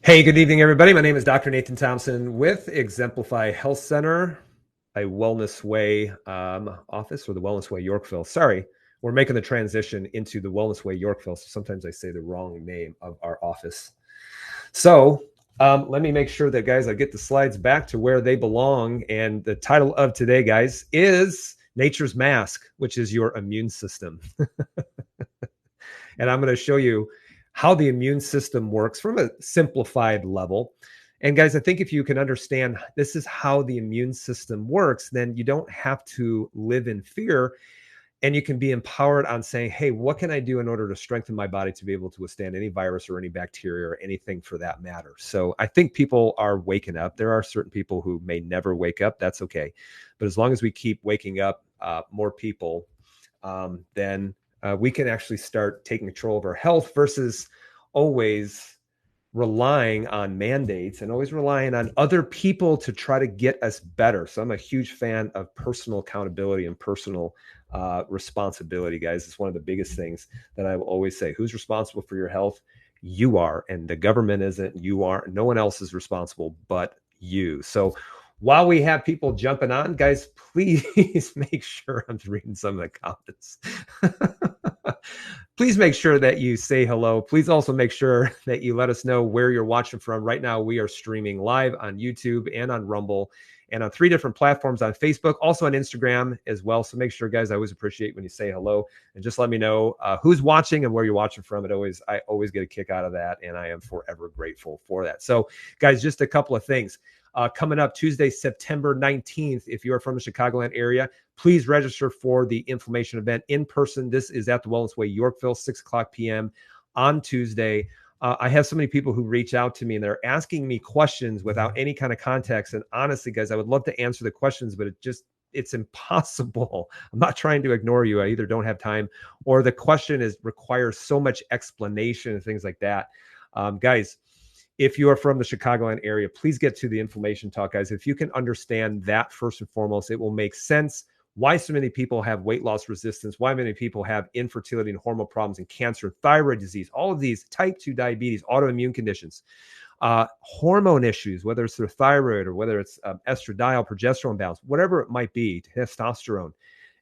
Hey, good evening, everybody. My name is Dr. Nathan Thompson with Exemplify Health Center, a Wellness Way office, or the Wellness Way Yorkville. Sorry, we're making the transition into the Wellness Way Yorkville, so sometimes I say the wrong name of our office. So let me make sure that, guys, I get the slides back to where they belong. And the title of today, guys, is Nature's Mask, which is your immune system. And I'm going to show you how the immune system works from a simplified level. And guys, I think if you can understand this is how the immune system works, then you don't have to live in fear, and you can be empowered on saying, hey, what can I do in order to strengthen my body to be able to withstand any virus or any bacteria or anything for that matter? So I think people are waking up. There are certain people who may never wake up. That's okay. But as long as we keep waking up more people, then we can actually start taking control of our health versus always relying on mandates and always relying on other people to try to get us better. So I'm a huge fan of personal accountability and personal responsibility, guys. It's one of the biggest things that I will always say. Who's responsible for your health? You are. And the government isn't. You are. No one else is responsible but you. So while we have people jumping on, guys, please make sure I'm reading some of the comments. Please make sure that you say hello. Please also make sure that you let us know where you're watching from. Right now, we are streaming live on YouTube and on Rumble and on 3 different platforms on Facebook, also on Instagram as well. So make sure, guys, I always appreciate when you say hello and just let me know who's watching and where you're watching from. I always get a kick out of that, and I am forever grateful for that. So, guys, just a couple of things. Coming up Tuesday, September 19th, if you are from the Chicagoland area, please register for the inflammation event in person. This is at the Wellness Way Yorkville, 6 o'clock p.m. on Tuesday. I have so many people who reach out to me and they're asking me questions without any kind of context. And honestly, guys, I would love to answer the questions, but it's impossible. I'm not trying to ignore you. I either don't have time or the question requires so much explanation and things like that. Guys, if you are from the Chicagoland area, please get to the inflammation talk, guys. If you can understand that first and foremost, it will make sense why so many people have weight loss resistance, why many people have infertility and hormone problems and cancer, thyroid disease, all of these, type 2 diabetes, autoimmune conditions, hormone issues, whether it's their thyroid or whether it's estradiol, progesterone balance, whatever it might be, testosterone.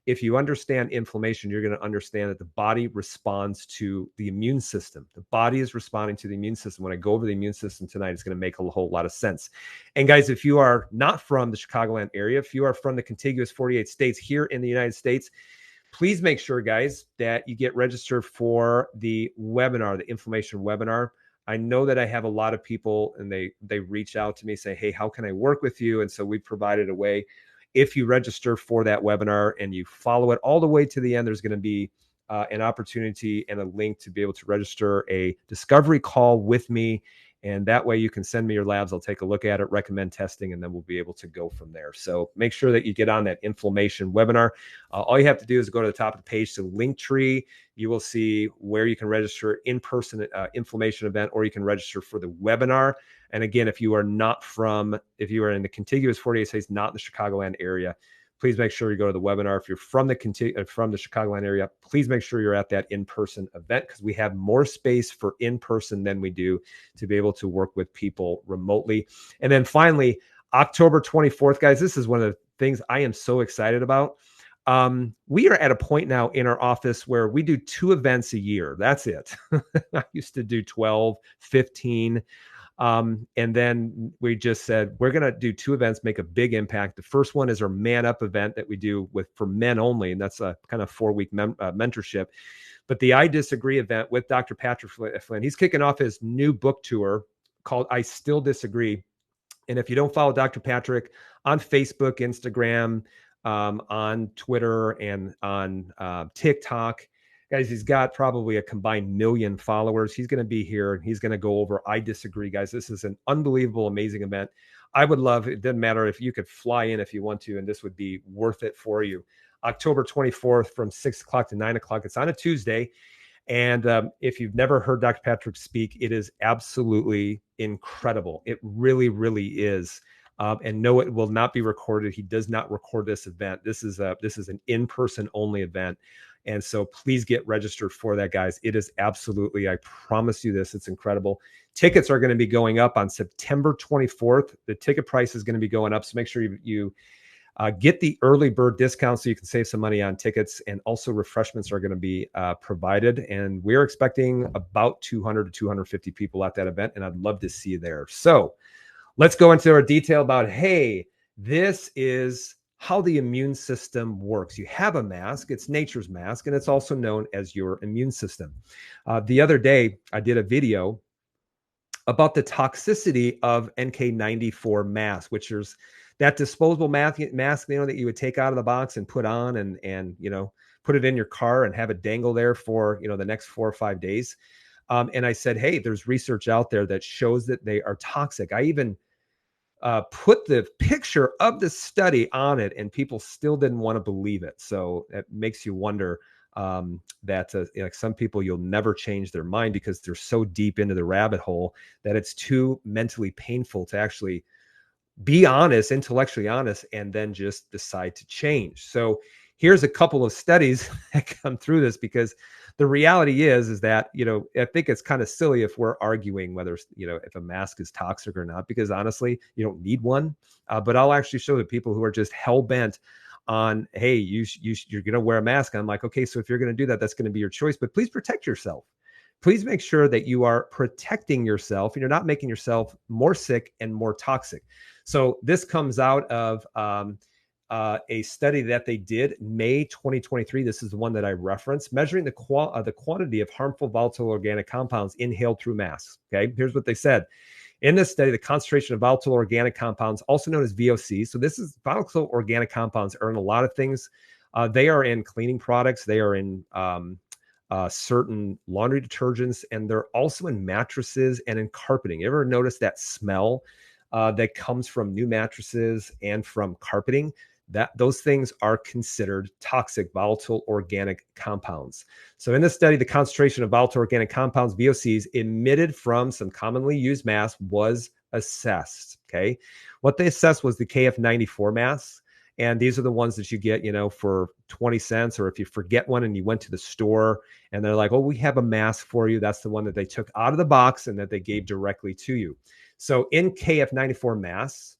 If you understand inflammation, you're going to understand that the body responds to the immune system. The body is responding to the immune system. When I go over the immune system tonight, it's going to make a whole lot of sense. And guys, if you are not from the Chicagoland area, if you are from the contiguous 48 states here in the United States, please make sure, guys, that you get registered for the webinar, the inflammation webinar. I know that I have a lot of people and they reach out to me, say, hey, how can I work with you? And so we provided a way. If you register for that webinar and you follow it all the way to the end, there's going to be an opportunity and a link to be able to register a discovery call with me. And that way you can send me your labs. I'll take a look at it, recommend testing, and then we'll be able to go from there. So make sure that you get on that inflammation webinar. All you have to do is go to the top of the page to Linktree. You will see where you can register in-person inflammation event, or you can register for the webinar. And again, if you are in the contiguous 48 states, not in the Chicagoland area, please make sure you go to the webinar. If you're from the Chicagoland area, please make sure you're at that in-person event, because we have more space for in-person than we do to be able to work with people remotely. And then finally, October 24th, guys, this is one of the things I am so excited about. We are at a point now in our office where we do 2 events a year. That's it. I used to do 12, 15. And then we just said, we're going to do 2 events, make a big impact. The first one is our Man Up event that we do for men only. And that's a kind of 4-week mentorship. But the I Disagree event with Dr. Patrick Flynn, he's kicking off his new book tour called I Still Disagree. And if you don't follow Dr. Patrick on Facebook, Instagram, on Twitter, and on TikTok, guys, he's got probably a combined 1 million followers. He's going to be here and he's going to go over I Disagree, guys. This is an unbelievable, amazing event. I would love, it doesn't matter if you could fly in if you want to, and this would be worth it for you. October 24th from 6 o'clock to 9 o'clock. It's on a Tuesday. And if you've never heard Dr. Patrick speak, it is absolutely incredible. It really, really is. And no, it will not be recorded. He does not record this event. This is an in-person only event. And so please get registered for that, guys. It is absolutely, I promise you this, it's incredible. Tickets are going to be going up on September 24th. The ticket price is going to be going up. So make sure you get the early bird discount so you can save some money on tickets. And also refreshments are going to be provided. And we're expecting about 200 to 250 people at that event. And I'd love to see you there. So let's go into our detail about, hey, this is how the immune system works. You have a mask, it's nature's mask, and it's also known as your immune system. The other day, I did a video about the toxicity of NK94 mask, which is that disposable mask, that you would take out of the box and put on and put it in your car and have it dangle there for, the next 4 or 5 days. And I said, hey, there's research out there that shows that they are toxic. I even put the picture of the study on it, and people still didn't want to believe it. So it makes you wonder that some people, you'll never change their mind because they're so deep into the rabbit hole that it's too mentally painful to actually be honest, intellectually honest, and then just decide to change. So here's a couple of studies that come through this, because the reality is that, I think it's kind of silly if we're arguing whether, if a mask is toxic or not, because honestly, you don't need one. But I'll actually show the people who are just hell bent on, hey, you're going to wear a mask. I'm like, okay, so if you're going to do that, that's going to be your choice, but please protect yourself. Please make sure that you are protecting yourself and you're not making yourself more sick and more toxic. So this comes out of a study that they did May 2023. This is the one that I referenced, measuring the quantity of harmful volatile organic compounds inhaled through masks. Okay, here's what they said. In this study, the concentration of volatile organic compounds, also known as VOCs, so this is volatile organic compounds, are in a lot of things. They are in cleaning products. They are in certain laundry detergents, and they're also in mattresses and in carpeting. You ever notice that smell that comes from new mattresses and from carpeting? Those things are considered toxic volatile organic compounds. So in this study, the concentration of volatile organic compounds, VOCs, emitted from some commonly used masks was assessed. Okay. What they assessed was the KF94 masks. And these are the ones that you get, for 20 cents, or if you forget one and you went to the store and they're like, oh, we have a mask for you. That's the one that they took out of the box and that they gave directly to you. So in KF94 masks,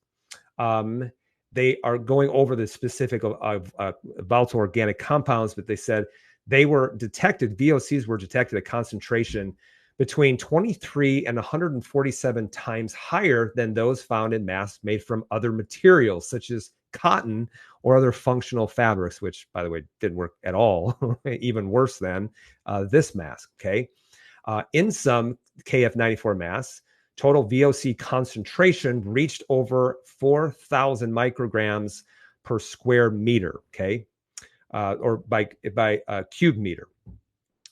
they are going over the specific of volatile organic compounds, but they said VOCs were detected at concentration between 23 and 147 times higher than those found in masks made from other materials, such as cotton or other functional fabrics, which, by the way, didn't work at all, even worse than this mask, okay? In some KF94 masks, total VOC concentration reached over 4,000 micrograms per square meter, okay? Or by cube meter,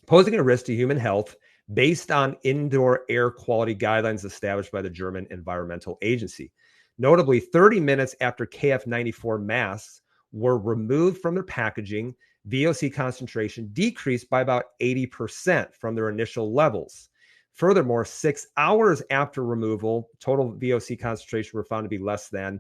posing a risk to human health based on indoor air quality guidelines established by the German Environmental Agency. Notably, 30 minutes after KF94 masks were removed from their packaging, VOC concentration decreased by about 80% from their initial levels. Furthermore, 6 hours after removal, total VOC concentration were found to be less than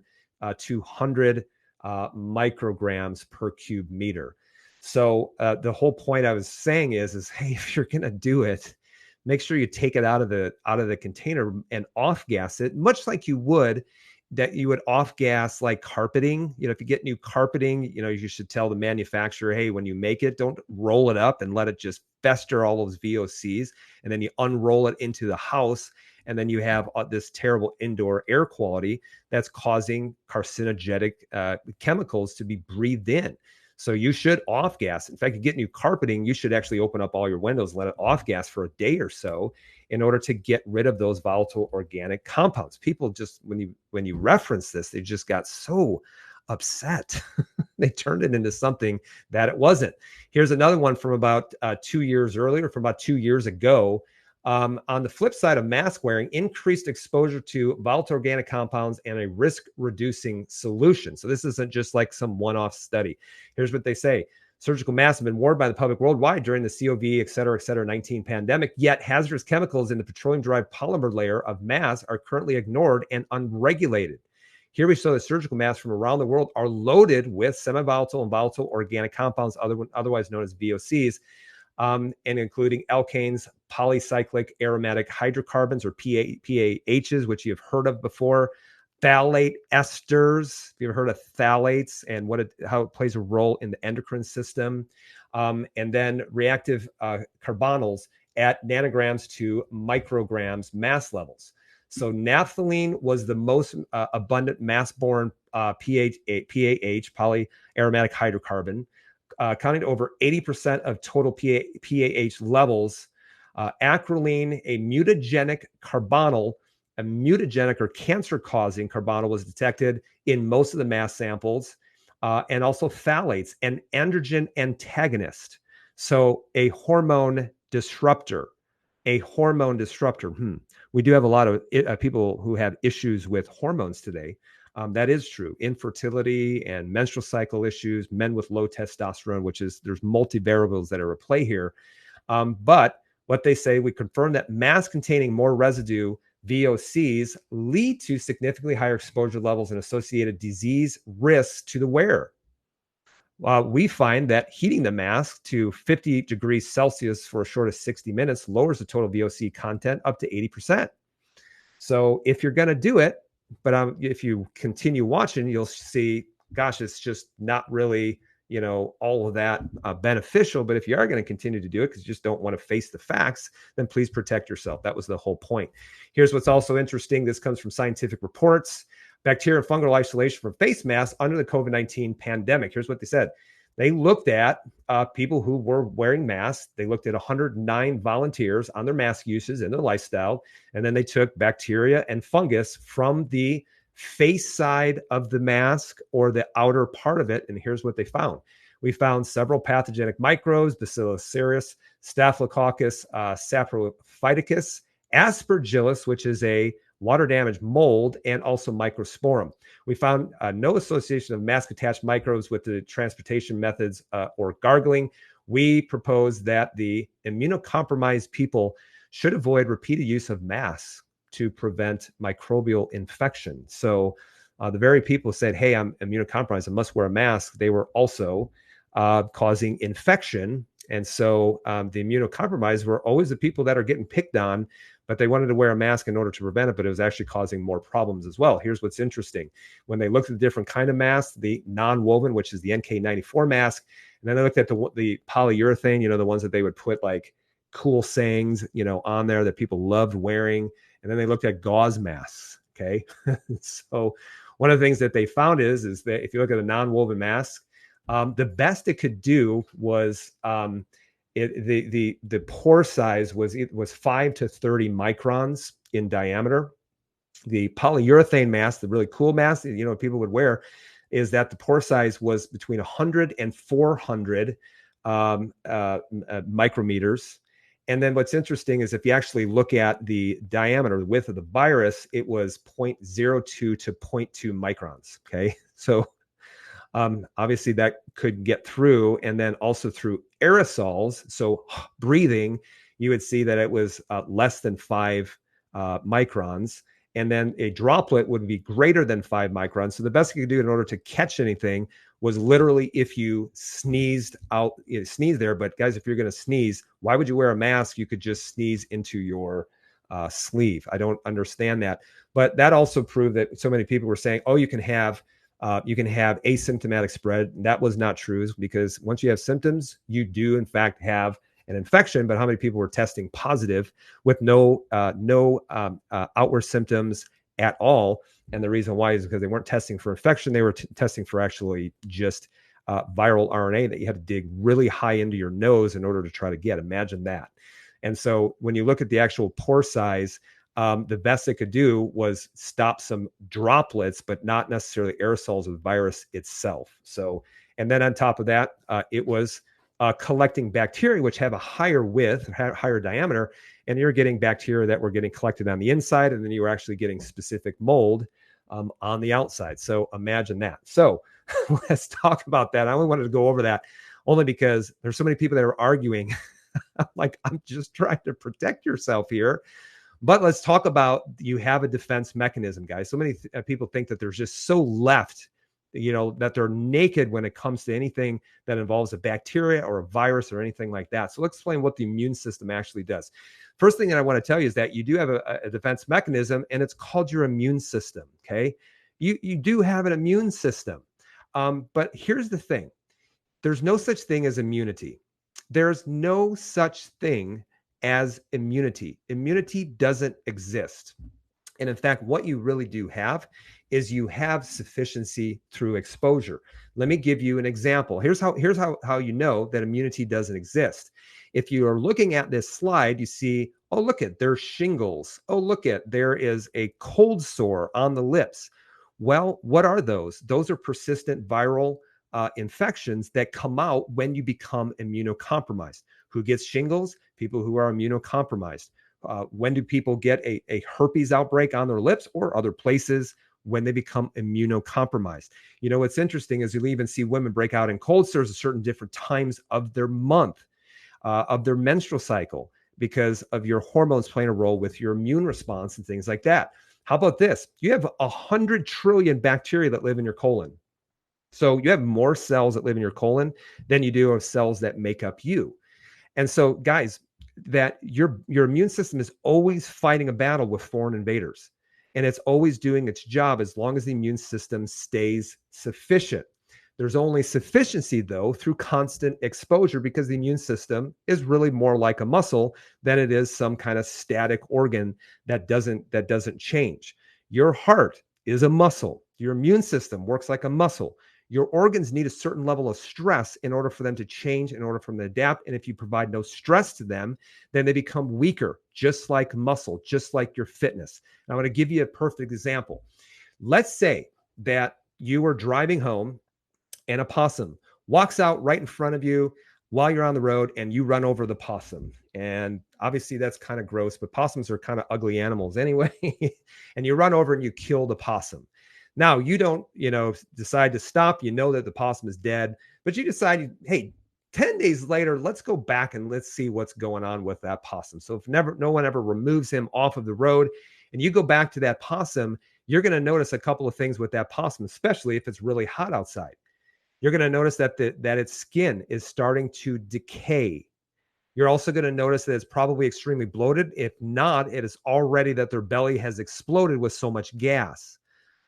200 micrograms per cube meter. So the whole point I was saying is hey, if you're going to do it, make sure you take it out of the container and off gas it, much like you would off gas like carpeting. If you get new carpeting, you should tell the manufacturer, hey, when you make it, don't roll it up and let it just fester all those VOCs. And then you unroll it into the house. And then you have this terrible indoor air quality that's causing carcinogenic chemicals to be breathed in. So you should off gas. In fact, you get new carpeting, you should actually open up all your windows and let it off gas for a day or so in order to get rid of those volatile organic compounds. People just, when you reference this, they just got so upset. They turned it into something that it wasn't. Here's another one from about 2 years earlier, from about 2 years ago. On the flip side of mask wearing, increased exposure to volatile organic compounds and a risk-reducing solution. So this isn't just like some one-off study. Here's what they say. Surgical masks have been worn by the public worldwide during the COVID, et cetera, 19 pandemic, yet hazardous chemicals in the petroleum-derived polymer layer of masks are currently ignored and unregulated. Here we show that surgical masks from around the world are loaded with semi-volatile and volatile organic compounds, otherwise known as VOCs, and including alkanes, polycyclic aromatic hydrocarbons, or PAHs, which you've heard of before, phthalate esters. If you've ever heard of phthalates and how it plays a role in the endocrine system, and then reactive carbonyls at nanograms to micrograms mass levels. So naphthalene was the most abundant mass-borne PAH, polyaromatic hydrocarbon, accounting to over 80% of total PAH levels. Acrolein, a mutagenic carbonyl, a mutagenic or cancer-causing carbonyl, was detected in most of the mass samples, and also phthalates, an androgen antagonist. So a hormone disruptor. A hormone disruptor. We do have a lot of people who have issues with hormones today. That is true. Infertility and menstrual cycle issues, men with low testosterone, there's multivariables that are at play here. But what they say, we confirm that masks containing more residue, VOCs, lead to significantly higher exposure levels and associated disease risks to the wearer. We find that heating the mask to 50 degrees Celsius for as short as 60 minutes lowers the total VOC content up to 80%. So if you're going to do it, but if you continue watching, you'll see, gosh, it's just not really, all of that beneficial. But if you are going to continue to do it because you just don't want to face the facts, then please protect yourself. That was the whole point. Here's what's also interesting. This comes from Scientific Reports. Bacterial and fungal isolation from face masks under the COVID-19 pandemic. Here's what they said. They looked at people who were wearing masks. They looked at 109 volunteers on their mask uses and their lifestyle. And then they took bacteria and fungus from the face side of the mask or the outer part of it. And here's what they found. We found several pathogenic microbes: Bacillus cereus, Staphylococcus saprophyticus, Aspergillus, which is a water damage mold, and also Microsporum. We found no association of mask-attached microbes with the transportation methods or gargling. We propose that the immunocompromised people should avoid repeated use of masks to prevent microbial infection. So the very people who said, hey, I'm immunocompromised, I must wear a mask, they were also causing infection. And so the immunocompromised were always the people that are getting picked on, but they wanted to wear a mask in order to prevent it, but it was actually causing more problems as well. Here's what's interesting. When they looked at the different kind of masks, the non-woven, which is the NK94 mask, and then they looked at the polyurethane, the ones that they would put like cool sayings, on there that people loved wearing. And then they looked at gauze masks, okay? So one of the things that they found is that if you look at a non-woven mask, the best it could do was the pore size was 5 to 30 microns in diameter. The polyurethane mask, the really cool mask that people would wear, is that the pore size was between 100 and 400 micrometers. And then what's interesting is if you actually look at the diameter, the width of the virus, it was 0.02 to 0.2 microns. Okay, so obviously that could get through, and then also through aerosols. So breathing, you would see that it was less than 5 microns. And then a droplet would be greater than 5 microns. So the best you could do in order to catch anything was literally if you sneezed out, sneeze there. But guys, if you're going to sneeze, why would you wear a mask? You could just sneeze into your sleeve. I don't understand that. But that also proved that so many people were saying, oh, you can have asymptomatic spread. That was not true, because once you have symptoms, you do in fact have an infection. But how many people were testing positive with no outward symptoms at all? And the reason why is because they weren't testing for infection. They were testing for actually just viral RNA that you had to dig really high into your nose in order to try to get. Imagine that. And so when you look at the actual pore size, the best it could do was stop some droplets, but not necessarily aerosols of the virus itself. So, and then on top of that, it was collecting bacteria, which have a higher width, higher diameter, and you're getting bacteria that were getting collected on the inside, and then you were actually getting specific mold on the outside. So imagine that. So let's talk about that. I only wanted to go over that only because there's so many people that are arguing. Like, I'm just trying to protect yourself here. But let's talk about, you have a defense mechanism, guys. So many people think that there's just so left, that they're naked when it comes to anything that involves a bacteria or a virus or anything like that. So let's explain what the immune system actually does. First thing that I want to tell you is that you do have a defense mechanism, and it's called your immune system. Okay. You do have an immune system. But here's the thing. There's no such thing as immunity. There's no such thing as immunity. Immunity doesn't exist. And in fact, what you really do have is you have sufficiency through exposure. Let me give you an example. Here's how you know that immunity doesn't exist. If you are looking at this slide, you see, oh, look at, there's shingles. Oh, look at, there is a cold sore on the lips. Well, what are those? Those are persistent viral infections that come out when you become immunocompromised. Who gets shingles? People who are immunocompromised. When do people get a herpes outbreak on their lips or other places? When they become immunocompromised. What's interesting is you'll even see women break out in cold sores at certain different times of their month, of their menstrual cycle, because of your hormones playing a role with your immune response and things like that. How about this? You have 100 trillion bacteria that live in your colon. So you have more cells that live in your colon than you do of cells that make up you. And so, guys, that your immune system is always fighting a battle with foreign invaders, and it's always doing its job as long as the immune system stays sufficient. There's only sufficiency, though, through constant exposure, because the immune system is really more like a muscle than it is some kind of static organ that doesn't change. Your heart is a muscle. Your immune system works like a muscle. Your organs need a certain level of stress in order for them to change, in order for them to adapt. And if you provide no stress to them, then they become weaker, just like muscle, just like your fitness. And I want to give you a perfect example. Let's say that you are driving home and a possum walks out right in front of you while you're on the road, and you run over the possum. And obviously that's kind of gross, but possums are kind of ugly animals anyway. And you run over and you kill the possum. Now, you don't, decide to stop. You know that the possum is dead, but you decide, hey, 10 days later, let's go back and let's see what's going on with that possum. So if no one ever removes him off of the road and you go back to that possum, you're going to notice a couple of things with that possum, especially if it's really hot outside. You're going to notice that its skin is starting to decay. You're also going to notice that it's probably extremely bloated. If not, it is already that their belly has exploded with so much gas.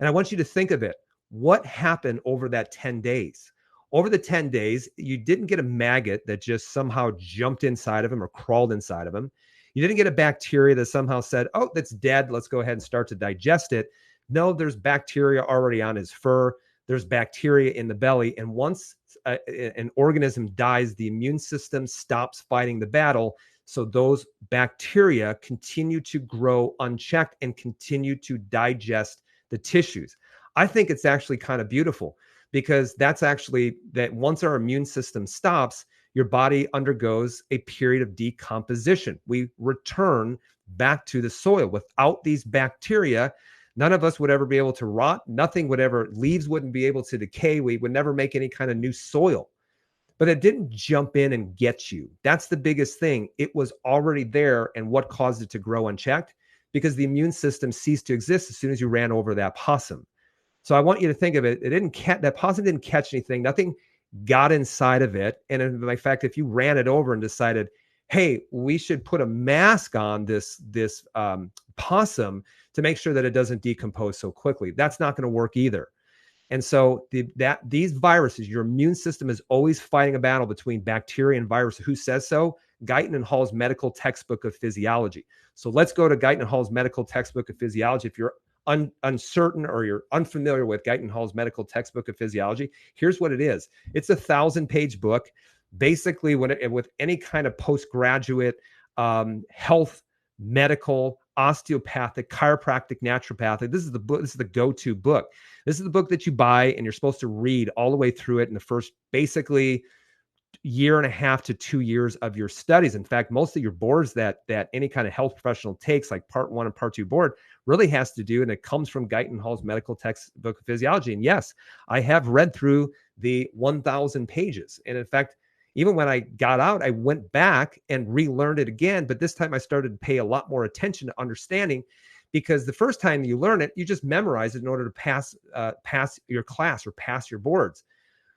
And I want you to think of it. What happened over that 10 days? Over the 10 days, you didn't get a maggot that just somehow jumped inside of him or crawled inside of him. You didn't get a bacteria that somehow said, oh, that's dead. Let's go ahead and start to digest it. No, there's bacteria already on his fur. There's bacteria in the belly. And once an organism dies, the immune system stops fighting the battle. So those bacteria continue to grow unchecked and continue to digest the tissues. I think it's actually kind of beautiful, because that's actually that once our immune system stops, your body undergoes a period of decomposition. We return back to the soil. Without these bacteria, none of us would ever be able to rot. Nothing would ever, leaves wouldn't be able to decay. We would never make any kind of new soil. But it didn't jump in and get you. That's the biggest thing. It was already there. And what caused it to grow unchecked? Because the immune system ceased to exist as soon as you ran over that possum. So I want you to think of it. That possum didn't catch anything. Nothing got inside of it. And in fact, if you ran it over and decided, hey, we should put a mask on this possum to make sure that it doesn't decompose so quickly, that's not going to work either. And so these viruses, your immune system is always fighting a battle between bacteria and virus. Who says so? Guyton and Hall's medical textbook of physiology. So let's go to Guyton and Hall's medical textbook of physiology. If you're uncertain or you're unfamiliar with Guyton and Hall's medical textbook of physiology, here's what it is. It's a 1,000-page book. Basically, with any kind of postgraduate health, medical, osteopathic, chiropractic, naturopathic, this is the book. This is the go-to book. This is the book that you buy and you're supposed to read all the way through it in the first basically year and a half to 2 years of your studies. In fact, most of your boards that any kind of health professional takes, like part 1 and part 2 board, really has to do, and it comes from Guyton Hall's medical textbook of physiology. And yes, I have read through the 1,000 pages. And in fact, Even when I got out, I went back and relearned it again. But this time I started to pay a lot more attention to understanding, because the first time you learn it, you just memorize it in order to pass your class or pass your boards.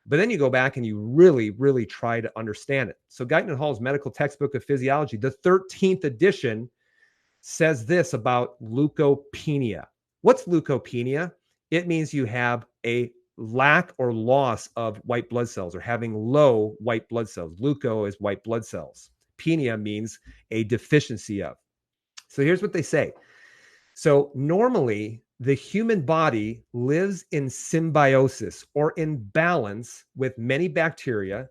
But then you go back and you really, really try to understand it. So Guyton and Hall's Medical Textbook of Physiology, the 13th edition, says this about leukopenia. What's leukopenia? It means you have a lack or loss of white blood cells, or having low white blood cells. Leuko is white blood cells. Penia means a deficiency of. So here's what they say. So normally, the human body lives in symbiosis or in balance with many bacteria,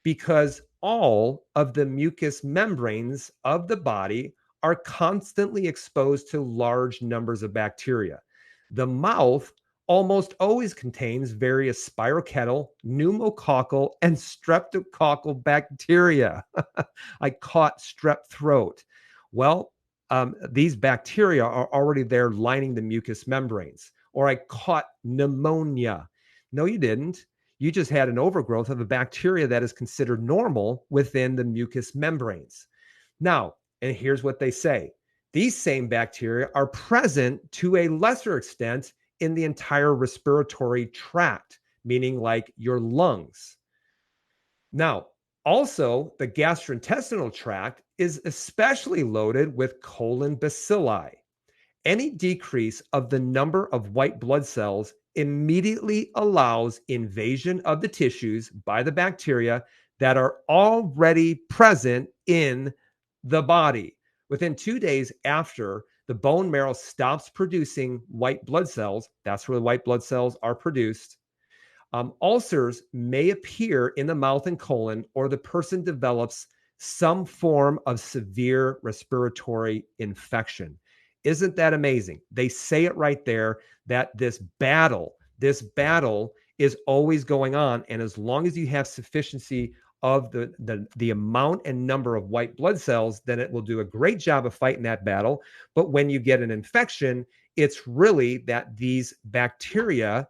because all of the mucous membranes of the body are constantly exposed to large numbers of bacteria. The mouth almost always contains various spirochetal, pneumococcal, and streptococcal bacteria. I caught strep throat. Well, these bacteria are already there lining the mucous membranes. Or I caught pneumonia. No, you didn't. You just had an overgrowth of a bacteria that is considered normal within the mucous membranes. Now, and here's what they say. These same bacteria are present to a lesser extent in the entire respiratory tract, meaning like your lungs. Now, also, the gastrointestinal tract is especially loaded with colon bacilli. Any decrease of the number of white blood cells immediately allows invasion of the tissues by the bacteria that are already present in the body. Within 2 days after the bone marrow stops producing white blood cells, that's where the white blood cells are produced, ulcers may appear in the mouth and colon, or the person develops some form of severe respiratory infection. Isn't that amazing? They say it right there, that this battle is always going on. And as long as you have sufficiency of the amount and number of white blood cells, then it will do a great job of fighting that battle. But when you get an infection, it's really that these bacteria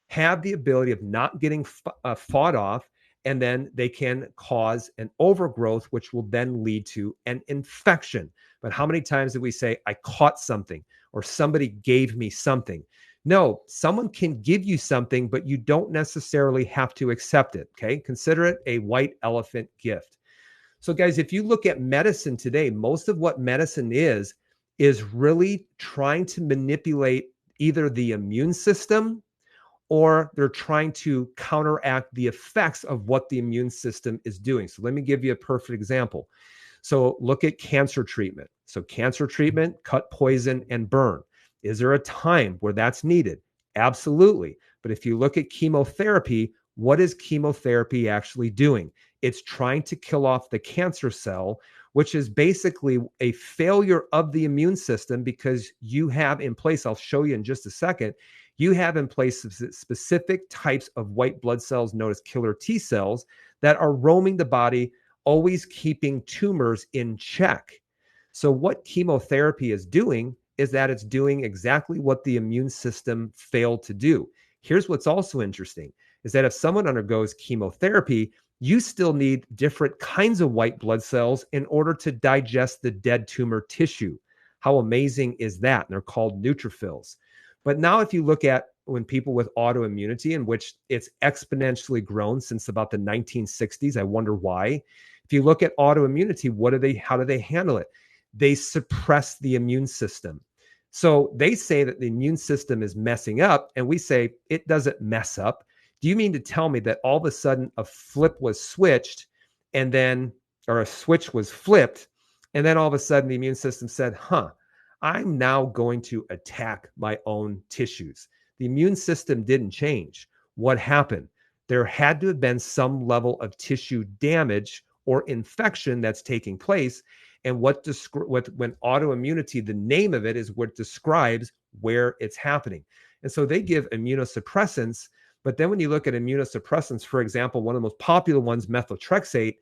have the ability of not getting fought off, and then they can cause an overgrowth, which will then lead to an infection. But how many times did we say, I caught something, or somebody gave me something? No, someone can give you something, but you don't necessarily have to accept it, okay? Consider it a white elephant gift. So guys, if you look at medicine today, most of what medicine is really trying to manipulate either the immune system, or they're trying to counteract the effects of what the immune system is doing. So let me give you a perfect example. So look at cancer treatment. So cancer treatment, cut, poison, and burn. Is there a time where that's needed? Absolutely. But if you look at chemotherapy, what is chemotherapy actually doing? It's trying to kill off the cancer cell, which is basically a failure of the immune system, because you have in place, I'll show you in just a second, you have in place specific types of white blood cells known as killer T cells that are roaming the body, always keeping tumors in check. So what chemotherapy is doing is that it's doing exactly what the immune system failed to do. Here's what's also interesting, is that if someone undergoes chemotherapy, you still need different kinds of white blood cells in order to digest the dead tumor tissue. How amazing is that? And they're called neutrophils. But now if you look at when people with autoimmunity, in which it's exponentially grown since about the 1960s, I wonder why. If you look at autoimmunity, how do they handle it? They suppress the immune system. So they say that the immune system is messing up, and we say it doesn't mess up. Do you mean to tell me that all of a sudden a flip was switched, and then, or a switch was flipped, and then all of a sudden the immune system said, I'm now going to attack my own tissues? The immune system didn't change. What happened? There had to have been some level of tissue damage or infection that's taking place. And when autoimmunity, the name of it is what describes where it's happening. And so they give immunosuppressants. But then when you look at immunosuppressants, for example, one of the most popular ones, methotrexate,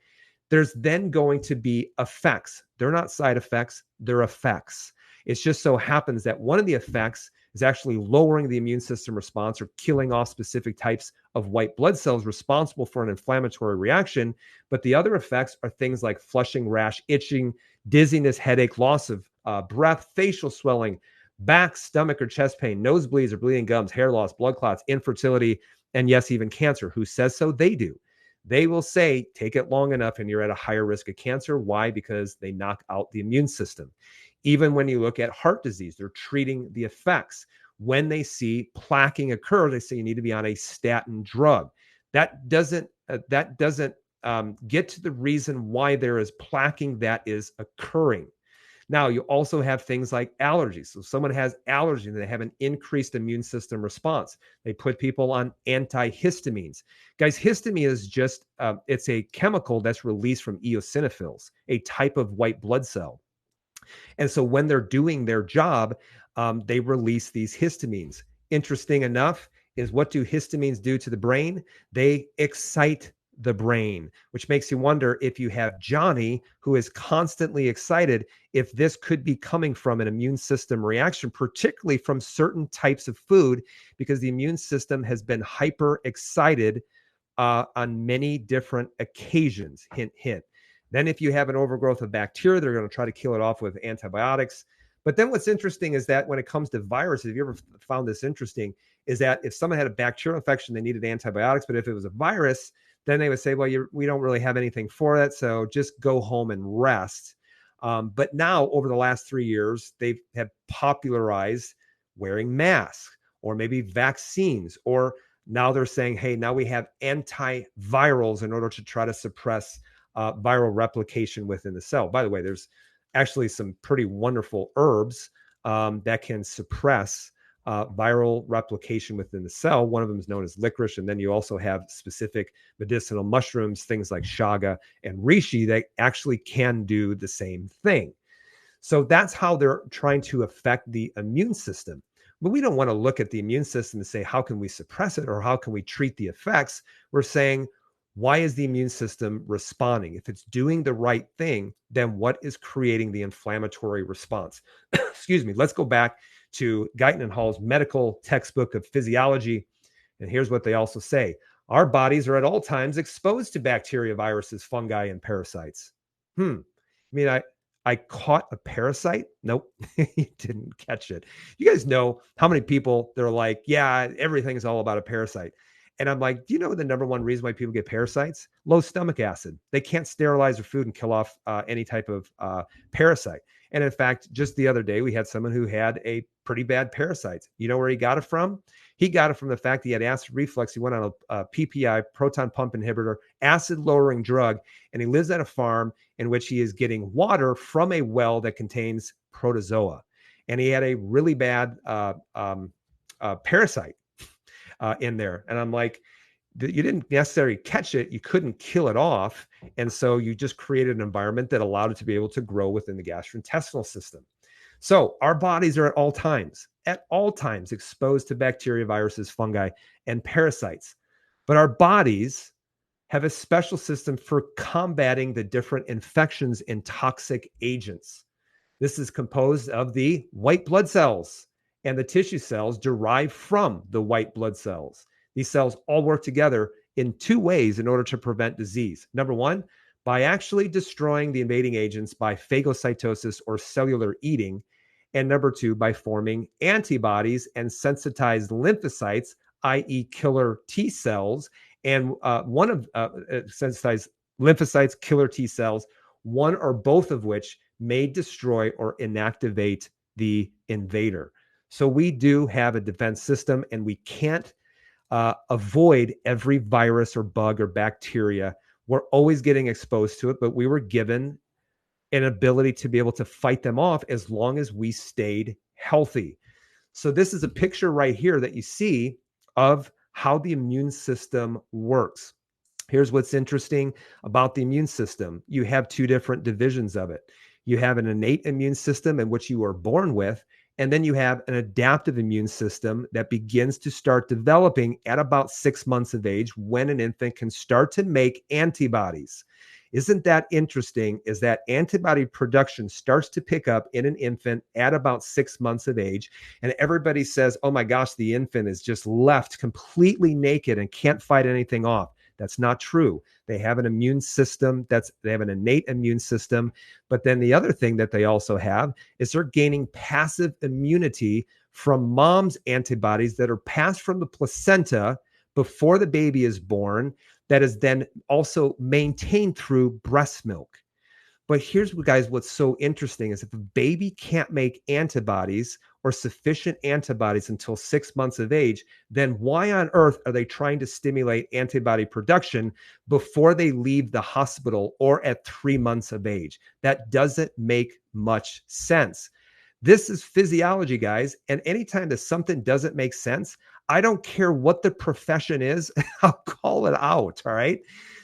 there's then going to be effects. They're not side effects, they're effects. It just so happens that one of the effects is actually lowering the immune system response or killing off specific types of white blood cells responsible for an inflammatory reaction. But the other effects are things like flushing, rash, itching, dizziness, headache, loss of breath, facial swelling, back, stomach, or chest pain, nosebleeds or bleeding gums, hair loss, blood clots, infertility, and yes, even cancer. Who says so? They do. They will say, take it long enough and you're at a higher risk of cancer. Why? Because they knock out the immune system. Even when you look at heart disease, they're treating the effects. When they see plaquing occur, they say you need to be on a statin drug. That doesn't get to the reason why there is plaquing that is occurring. Now, you also have things like allergies. So someone has allergy and they have an increased immune system response. They put people on antihistamines. Guys, histamine is just, it's a chemical that's released from eosinophils, a type of white blood cell. And so when they're doing their job, they release these histamines. Interesting enough is, what do histamines do to the brain? They excite the brain, which makes you wonder, if you have Johnny who is constantly excited, if this could be coming from an immune system reaction, particularly from certain types of food, because the immune system has been hyper excited on many different occasions. Hint, hint. Then if you have an overgrowth of bacteria, they're going to try to kill it off with antibiotics. But then what's interesting is that when it comes to viruses, have you ever found this interesting, is that if someone had a bacterial infection, they needed antibiotics. But if it was a virus, then they would say, well, we don't really have anything for that, so just go home and rest. But now, over the last 3 years, they have popularized wearing masks, or maybe vaccines, or now they're saying, hey, now we have antivirals in order to try to suppress viral replication within the cell. By the way, there's actually some pretty wonderful herbs that can suppress viral replication within the cell. One of them is known as licorice. And then you also have specific medicinal mushrooms, things like chaga and reishi, that actually can do the same thing. So that's how they're trying to affect the immune system. But we don't want to look at the immune system and say, how can we suppress it, or how can we treat the effects? We're saying, why is the immune system responding? If it's doing the right thing, then what is creating the inflammatory response? Excuse me. Let's go back to Guyton and Hall's medical textbook of physiology. And here's what they also say. Our bodies are at all times exposed to bacteria, viruses, fungi, and parasites. I mean, I caught a parasite? Nope, you didn't catch it. You guys know how many people, they're like, yeah, everything's all about a parasite. And I'm like, do you know the number one reason why people get parasites? Low stomach acid. They can't sterilize their food and kill off any type of parasite. And in fact, just the other day, we had someone who had a pretty bad parasite. You know where he got it from? He got it from the fact he had acid reflux. He went on a PPI, proton pump inhibitor, acid lowering drug, and he lives at a farm in which he is getting water from a well that contains protozoa. And he had a really bad parasite in there. And I'm like, you didn't necessarily catch it. You couldn't kill it off. And so you just created an environment that allowed it to be able to grow within the gastrointestinal system. So our bodies are at all times exposed to bacteria, viruses, fungi, and parasites. But our bodies have a special system for combating the different infections and toxic agents. This is composed of the white blood cells and the tissue cells derived from the white blood cells. These cells all work together in two ways in order to prevent disease. Number one, by actually destroying the invading agents by phagocytosis or cellular eating. And number two, by forming antibodies and sensitized lymphocytes, i.e. killer T cells. And one of sensitized lymphocytes, killer T cells, one or both of which may destroy or inactivate the invader. So we do have a defense system, and we can't avoid every virus or bug or bacteria. We're always getting exposed to it, but we were given an ability to be able to fight them off as long as we stayed healthy. So this is a picture right here that you see of how the immune system works. Here's what's interesting about the immune system. You have two different divisions of it. You have an innate immune system in which you are born with, and then you have an adaptive immune system that begins to start developing at about 6 months of age, when an infant can start to make antibodies. Isn't that interesting? Is that antibody production starts to pick up in an infant at about 6 months of age. And everybody says, oh my gosh, the infant is just left completely naked and can't fight anything off. That's not true. They have an immune system. They have an innate immune system. But then the other thing that they also have is they're gaining passive immunity from mom's antibodies that are passed from the placenta before the baby is born, that is then also maintained through breast milk. But here's what, guys, what's so interesting is if a baby can't make antibodies or sufficient antibodies until 6 months of age, then why on earth are they trying to stimulate antibody production before they leave the hospital or at 3 months of age? That doesn't make much sense. This is physiology, guys. And anytime that something doesn't make sense, I don't care what the profession is, I'll call it out. All right.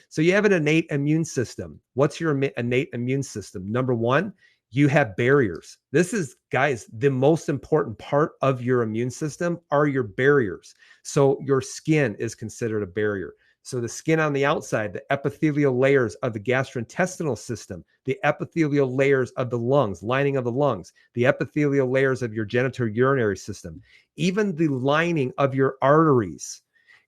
So you have an innate immune system. What's your innate immune system? Number one, you have barriers. This is, guys, the most important part of your immune system are your barriers. So your skin is considered a barrier. So the skin on the outside, the epithelial layers of the gastrointestinal system, the epithelial layers of the lungs, lining of the lungs, the epithelial layers of your genitourinary system, even the lining of your arteries.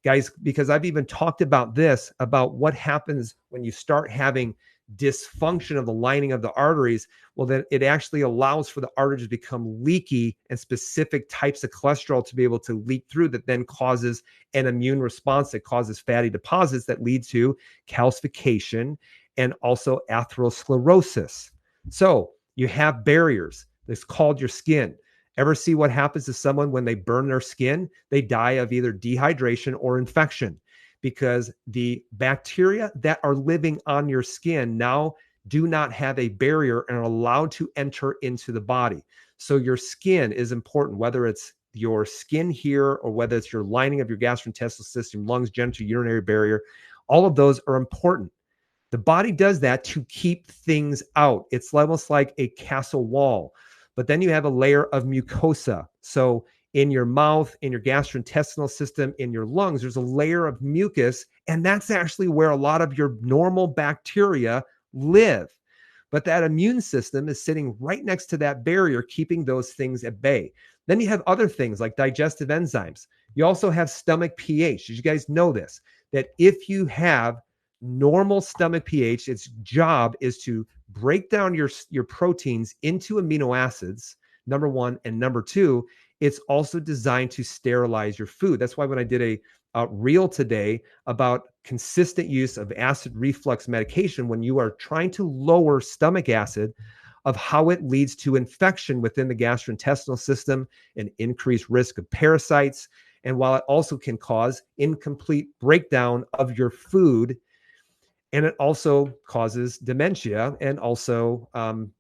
Guys, because I've even talked about this, about what happens when you start having dysfunction of the lining of the arteries. Well, then it actually allows for the arteries to become leaky and specific types of cholesterol to be able to leak through, that then causes an immune response that causes fatty deposits that lead to calcification and also atherosclerosis. So you have barriers. It's called your skin. Ever see what happens to someone when they burn their skin? They die of either dehydration or infection, because the bacteria that are living on your skin now do not have a barrier and are allowed to enter into the body. So your skin is important, whether it's your skin here or whether it's your lining of your gastrointestinal system, lungs, genitourinary barrier. All of those are important. The body does that to keep things out. It's almost like a castle wall. But then you have a layer of mucosa. So in your mouth, in your gastrointestinal system, in your lungs, there's a layer of mucus, and that's actually where a lot of your normal bacteria live. But that immune system is sitting right next to that barrier, keeping those things at bay. Then you have other things like digestive enzymes. You also have stomach pH. Did you guys know this? That if you have normal stomach pH, its job is to break down your proteins into amino acids, number one, and number two, it's also designed to sterilize your food. That's why when I did a reel today about consistent use of acid reflux medication, when you are trying to lower stomach acid, of how it leads to infection within the gastrointestinal system and increased risk of parasites. And while it also can cause incomplete breakdown of your food, and it also causes dementia and also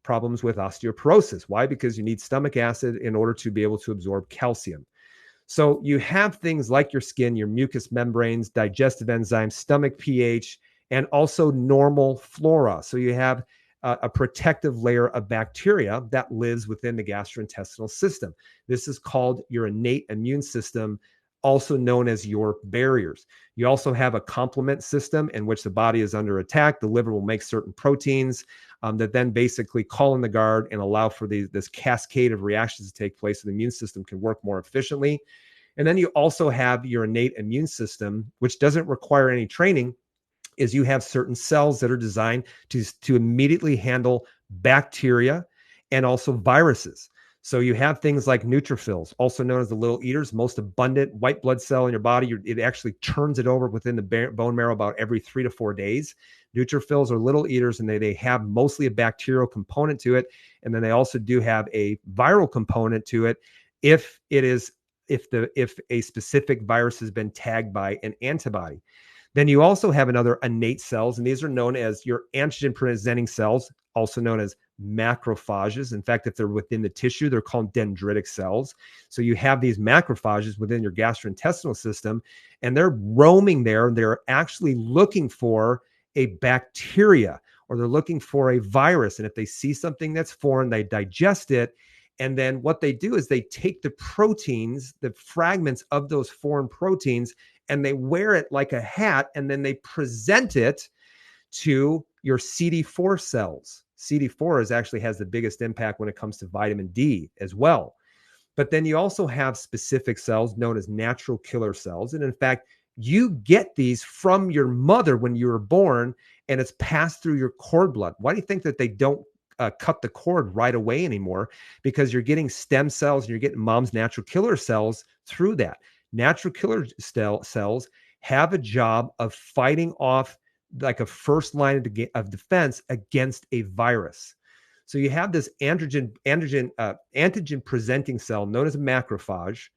problems with osteoporosis. Why? Because you need stomach acid in order to be able to absorb calcium. So you have things like your skin, your mucous membranes, digestive enzymes, stomach pH, and also normal flora. So you have a protective layer of bacteria that lives within the gastrointestinal system. This is called your innate immune system, also known as your barriers. You also have a complement system in which the body is under attack. The liver will make certain proteins that then basically call in the guard and allow for this cascade of reactions to take place so the immune system can work more efficiently. And then you also have your innate immune system, which doesn't require any training, is you have certain cells that are designed to immediately handle bacteria and also viruses. So you have things like neutrophils, also known as the little eaters, most abundant white blood cell in your body. It actually turns it over within the bone marrow about every 3 to 4 days. Neutrophils are little eaters, and they have mostly a bacterial component to it. And then they also do have a viral component to it if a specific virus has been tagged by an antibody. Then you also have another innate cells, and these are known as your antigen-presenting cells, also known as macrophages. In fact, if they're within the tissue, they're called dendritic cells. So you have these macrophages within your gastrointestinal system, and they're roaming there. They're actually looking for a bacteria, or they're looking for a virus. And if they see something that's foreign, they digest it. And then what they do is they take the proteins, the fragments of those foreign proteins, and they wear it like a hat, and then they present it to your CD4 cells. CD4 actually has the biggest impact when it comes to vitamin D as well. But then you also have specific cells known as natural killer cells. And in fact, you get these from your mother when you were born, and it's passed through your cord blood. Why do you think that they don't cut the cord right away anymore? Because you're getting stem cells and you're getting mom's natural killer cells through that. Natural killer cells have a job of fighting off like a first line of defense against a virus. So you have this antigen presenting cell known as a macrophage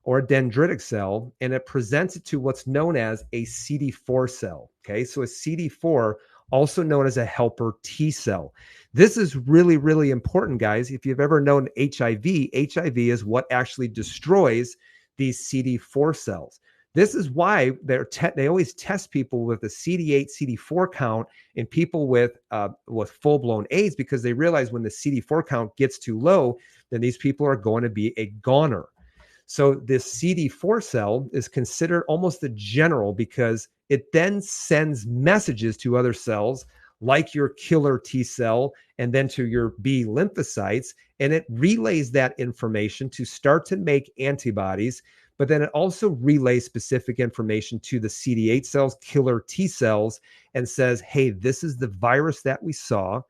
or a dendritic cell, and it presents it to what's known as a CD4 cell. Okay, so a CD4, also known as a helper T cell. This is really, really important, guys. If you've ever known HIV is what actually destroys these CD4 cells. This is why they always test people with a CD8, CD4 count in people with full-blown AIDS, because they realize when the CD4 count gets too low, then these people are going to be a goner. So this CD4 cell is considered almost a general, because it then sends messages to other cells like your killer T cell and then to your B lymphocytes, and it relays that information to start to make antibodies. But then it also relays specific information to the CD8 cells, killer T cells, and says, hey, this is the virus that we saw,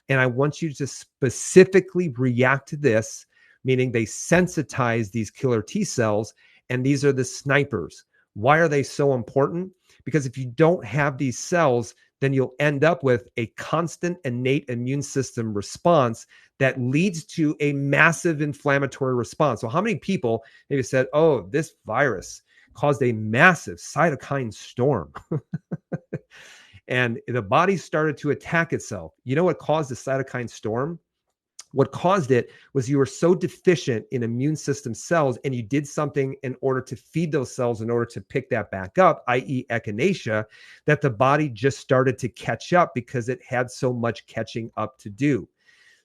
and I want you to specifically react to this, meaning they sensitize these killer T cells, and these are the snipers. Why are they so important? Because if you don't have these cells, then you'll end up with a constant innate immune system response that leads to a massive inflammatory response. So how many people maybe said, oh, this virus caused a massive cytokine storm and the body started to attack itself? You know what caused the cytokine storm? What caused it was you were so deficient in immune system cells, and you did something in order to feed those cells in order to pick that back up, i.e. echinacea, that the body just started to catch up because it had so much catching up to do.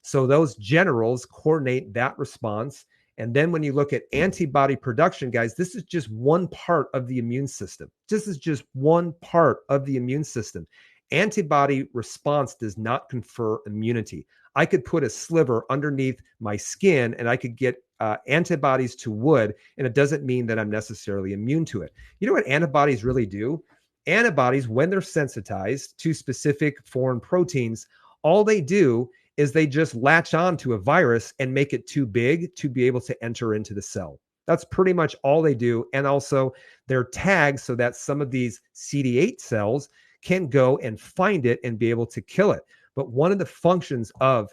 So those generals coordinate that response. And then when you look at antibody production, guys, this is just one part of the immune system. This is just one part of the immune system. Antibody response does not confer immunity. I could put a sliver underneath my skin and I could get antibodies to wood, and it doesn't mean that I'm necessarily immune to it. You know what antibodies really do? Antibodies, when they're sensitized to specific foreign proteins, all they do is they just latch on to a virus and make it too big to be able to enter into the cell. That's pretty much all they do. And also they're tagged so that some of these CD8 cells can go and find it and be able to kill it. But one of the functions of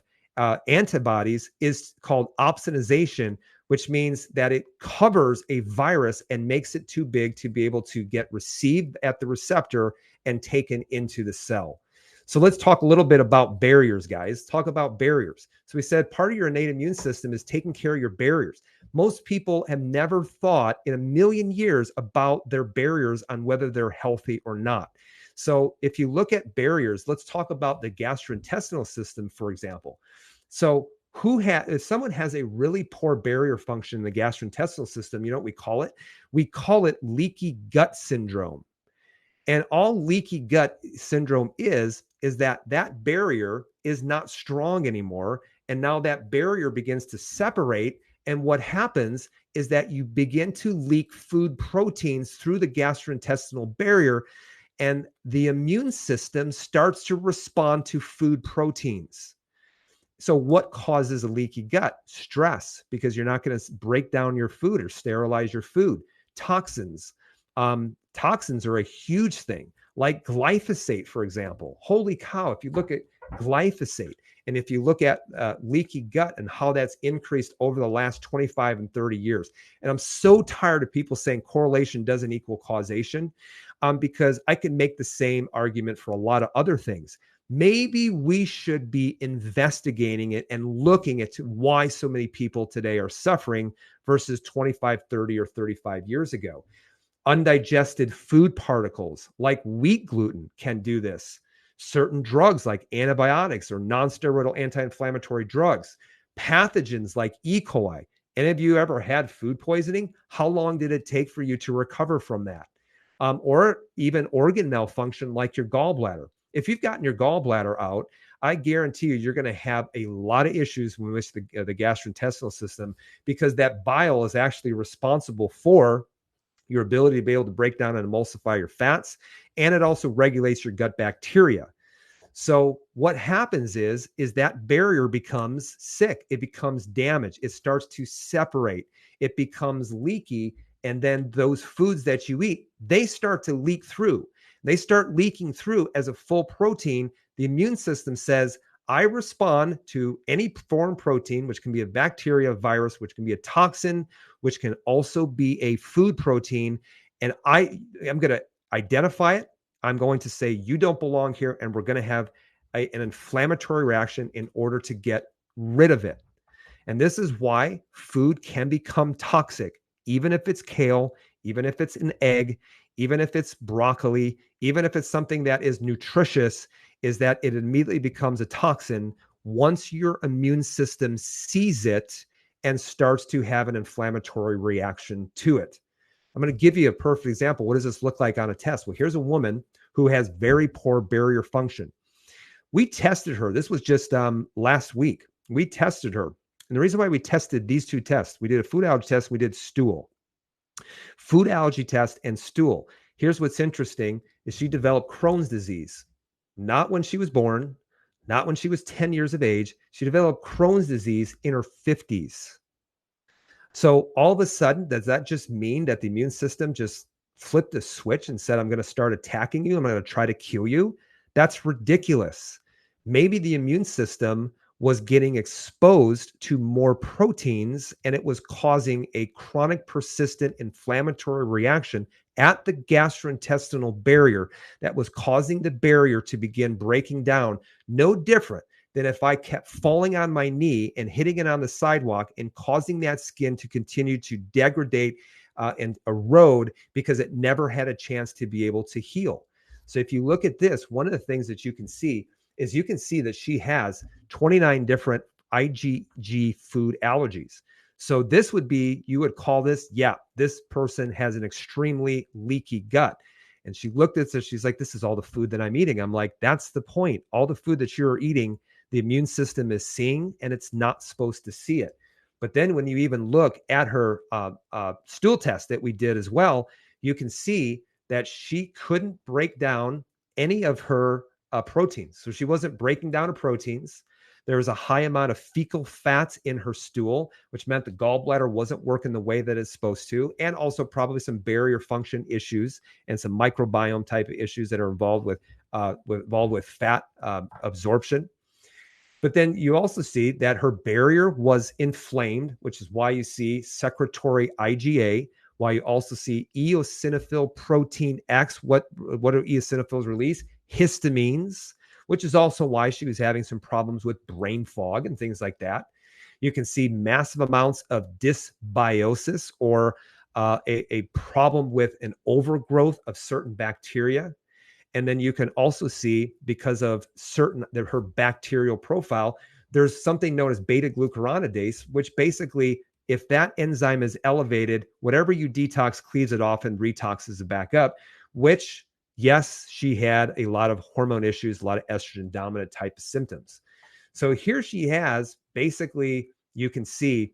antibodies is called opsonization, which means that it covers a virus and makes it too big to be able to get received at the receptor and taken into the cell. So let's talk a little bit about barriers, guys. Talk about barriers. So we said part of your innate immune system is taking care of your barriers. Most people have never thought in a million years about their barriers on whether they're healthy or not. So if you look at barriers, let's talk about the gastrointestinal system, for example. So if someone has a really poor barrier function in the gastrointestinal system, you know what we call it? We call it leaky gut syndrome. And all leaky gut syndrome is that barrier is not strong anymore. And now that barrier begins to separate. And what happens is that you begin to leak food proteins through the gastrointestinal barrier, and the immune system starts to respond to food proteins. So what causes a leaky gut? Stress, because you're not going to break down your food or sterilize your food. Toxins. Toxins are a huge thing, like glyphosate, for example. Holy cow, if you look at glyphosate, and if you look at leaky gut and how that's increased over the last 25 and 30 years. And I'm so tired of people saying correlation doesn't equal causation, because I can make the same argument for a lot of other things. Maybe we should be investigating it and looking at why so many people today are suffering versus 25, 30, or 35 years ago. Undigested food particles like wheat gluten can do this. Certain drugs like antibiotics or non-steroidal anti-inflammatory drugs, pathogens like E. coli. Any of you ever had food poisoning? How long did it take for you to recover from that? Or even organ malfunction like your gallbladder. If you've gotten your gallbladder out, I guarantee you're going to have a lot of issues with the gastrointestinal system, because that bile is actually responsible for your ability to be able to break down and emulsify your fats, and it also regulates your gut bacteria. So what happens is that barrier becomes sick. It becomes damaged. It starts to separate. It becomes leaky. And then those foods that you eat, they start to leak through. They start leaking through as a full protein. The immune system says, I respond to any foreign protein, which can be a bacteria, a virus, which can be a toxin, which can also be a food protein. And I'm going to identify it. I'm going to say, you don't belong here, and we're going to have an inflammatory reaction in order to get rid of it. And this is why food can become toxic, even if it's kale, even if it's an egg, even if it's broccoli, even if it's something that is nutritious, is that it immediately becomes a toxin once your immune system sees it and starts to have an inflammatory reaction to it. I'm going to give you a perfect example. What does this look like on a test? Well, here's a woman who has very poor barrier function. We tested her. This was just last week. We tested her. And the reason why we tested these two tests, we did a food allergy test, we did stool. Food allergy test and stool. Here's what's interesting is she developed Crohn's disease. Not when she was born, not when she was 10 years of age. She developed Crohn's disease in her 50s. So all of a sudden, does that just mean that the immune system just flipped a switch and said, I'm going to start attacking you, I'm going to try to kill you? That's ridiculous. Maybe the immune system was getting exposed to more proteins, and it was causing a chronic, persistent inflammatory reaction at the gastrointestinal barrier that was causing the barrier to begin breaking down. No different than if I kept falling on my knee and hitting it on the sidewalk and causing that skin to continue to degrade and erode because it never had a chance to be able to heal. So if you look at this, one of the things that you can see is you can see that she has 29 different IgG food allergies. So this would be, you would call this, yeah, this person has an extremely leaky gut. And she looked at this, she's like, this is all the food that I'm eating. I'm like, that's the point. All the food that you're eating, the immune system is seeing, and it's not supposed to see it. But then when you even look at her stool test that we did as well, you can see that she couldn't break down any of her proteins. So she wasn't breaking down her proteins. There was a high amount of fecal fats in her stool, which meant the gallbladder wasn't working the way that it's supposed to, and also probably some barrier function issues and some microbiome type of issues that are involved with fat absorption. But then you also see that her barrier was inflamed, which is why you see secretory IgA, why you also see eosinophil protein X. What do eosinophils release? Histamines, which is also why she was having some problems with brain fog and things like that. You can see massive amounts of dysbiosis, or a problem with an overgrowth of certain bacteria. And then you can also see, because of her bacterial profile, there's something known as beta glucuronidase, which basically, if that enzyme is elevated, whatever you detox cleaves it off and retoxes it back up, which, yes, she had a lot of hormone issues, a lot of estrogen dominant type of symptoms. So here she has, basically, you can see,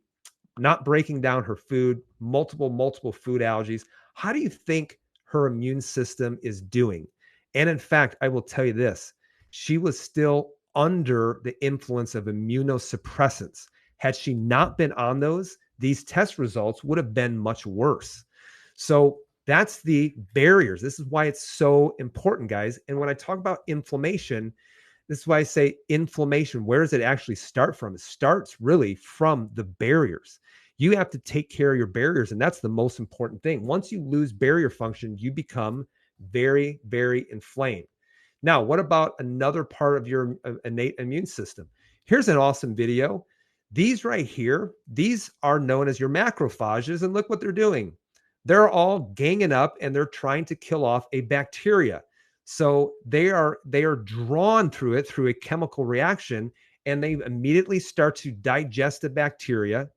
not breaking down her food, multiple food allergies. How do you think her immune system is doing? And in fact, I will tell you this, she was still under the influence of immunosuppressants. Had she not been on those, these test results would have been much worse. So that's the barriers. This is why it's so important, guys. And when I talk about inflammation, this is why I say inflammation. Where does it actually start from? It starts really from the barriers. You have to take care of your barriers, and that's the most important thing. Once you lose barrier function, you become very, very inflamed. Now, what about another part of your innate immune system? Here's an awesome video. These right here, these are known as your macrophages, and look what they're doing. They're all ganging up and they're trying to kill off a bacteria. So they are drawn through it through a chemical reaction, and they immediately start to digest the bacteria.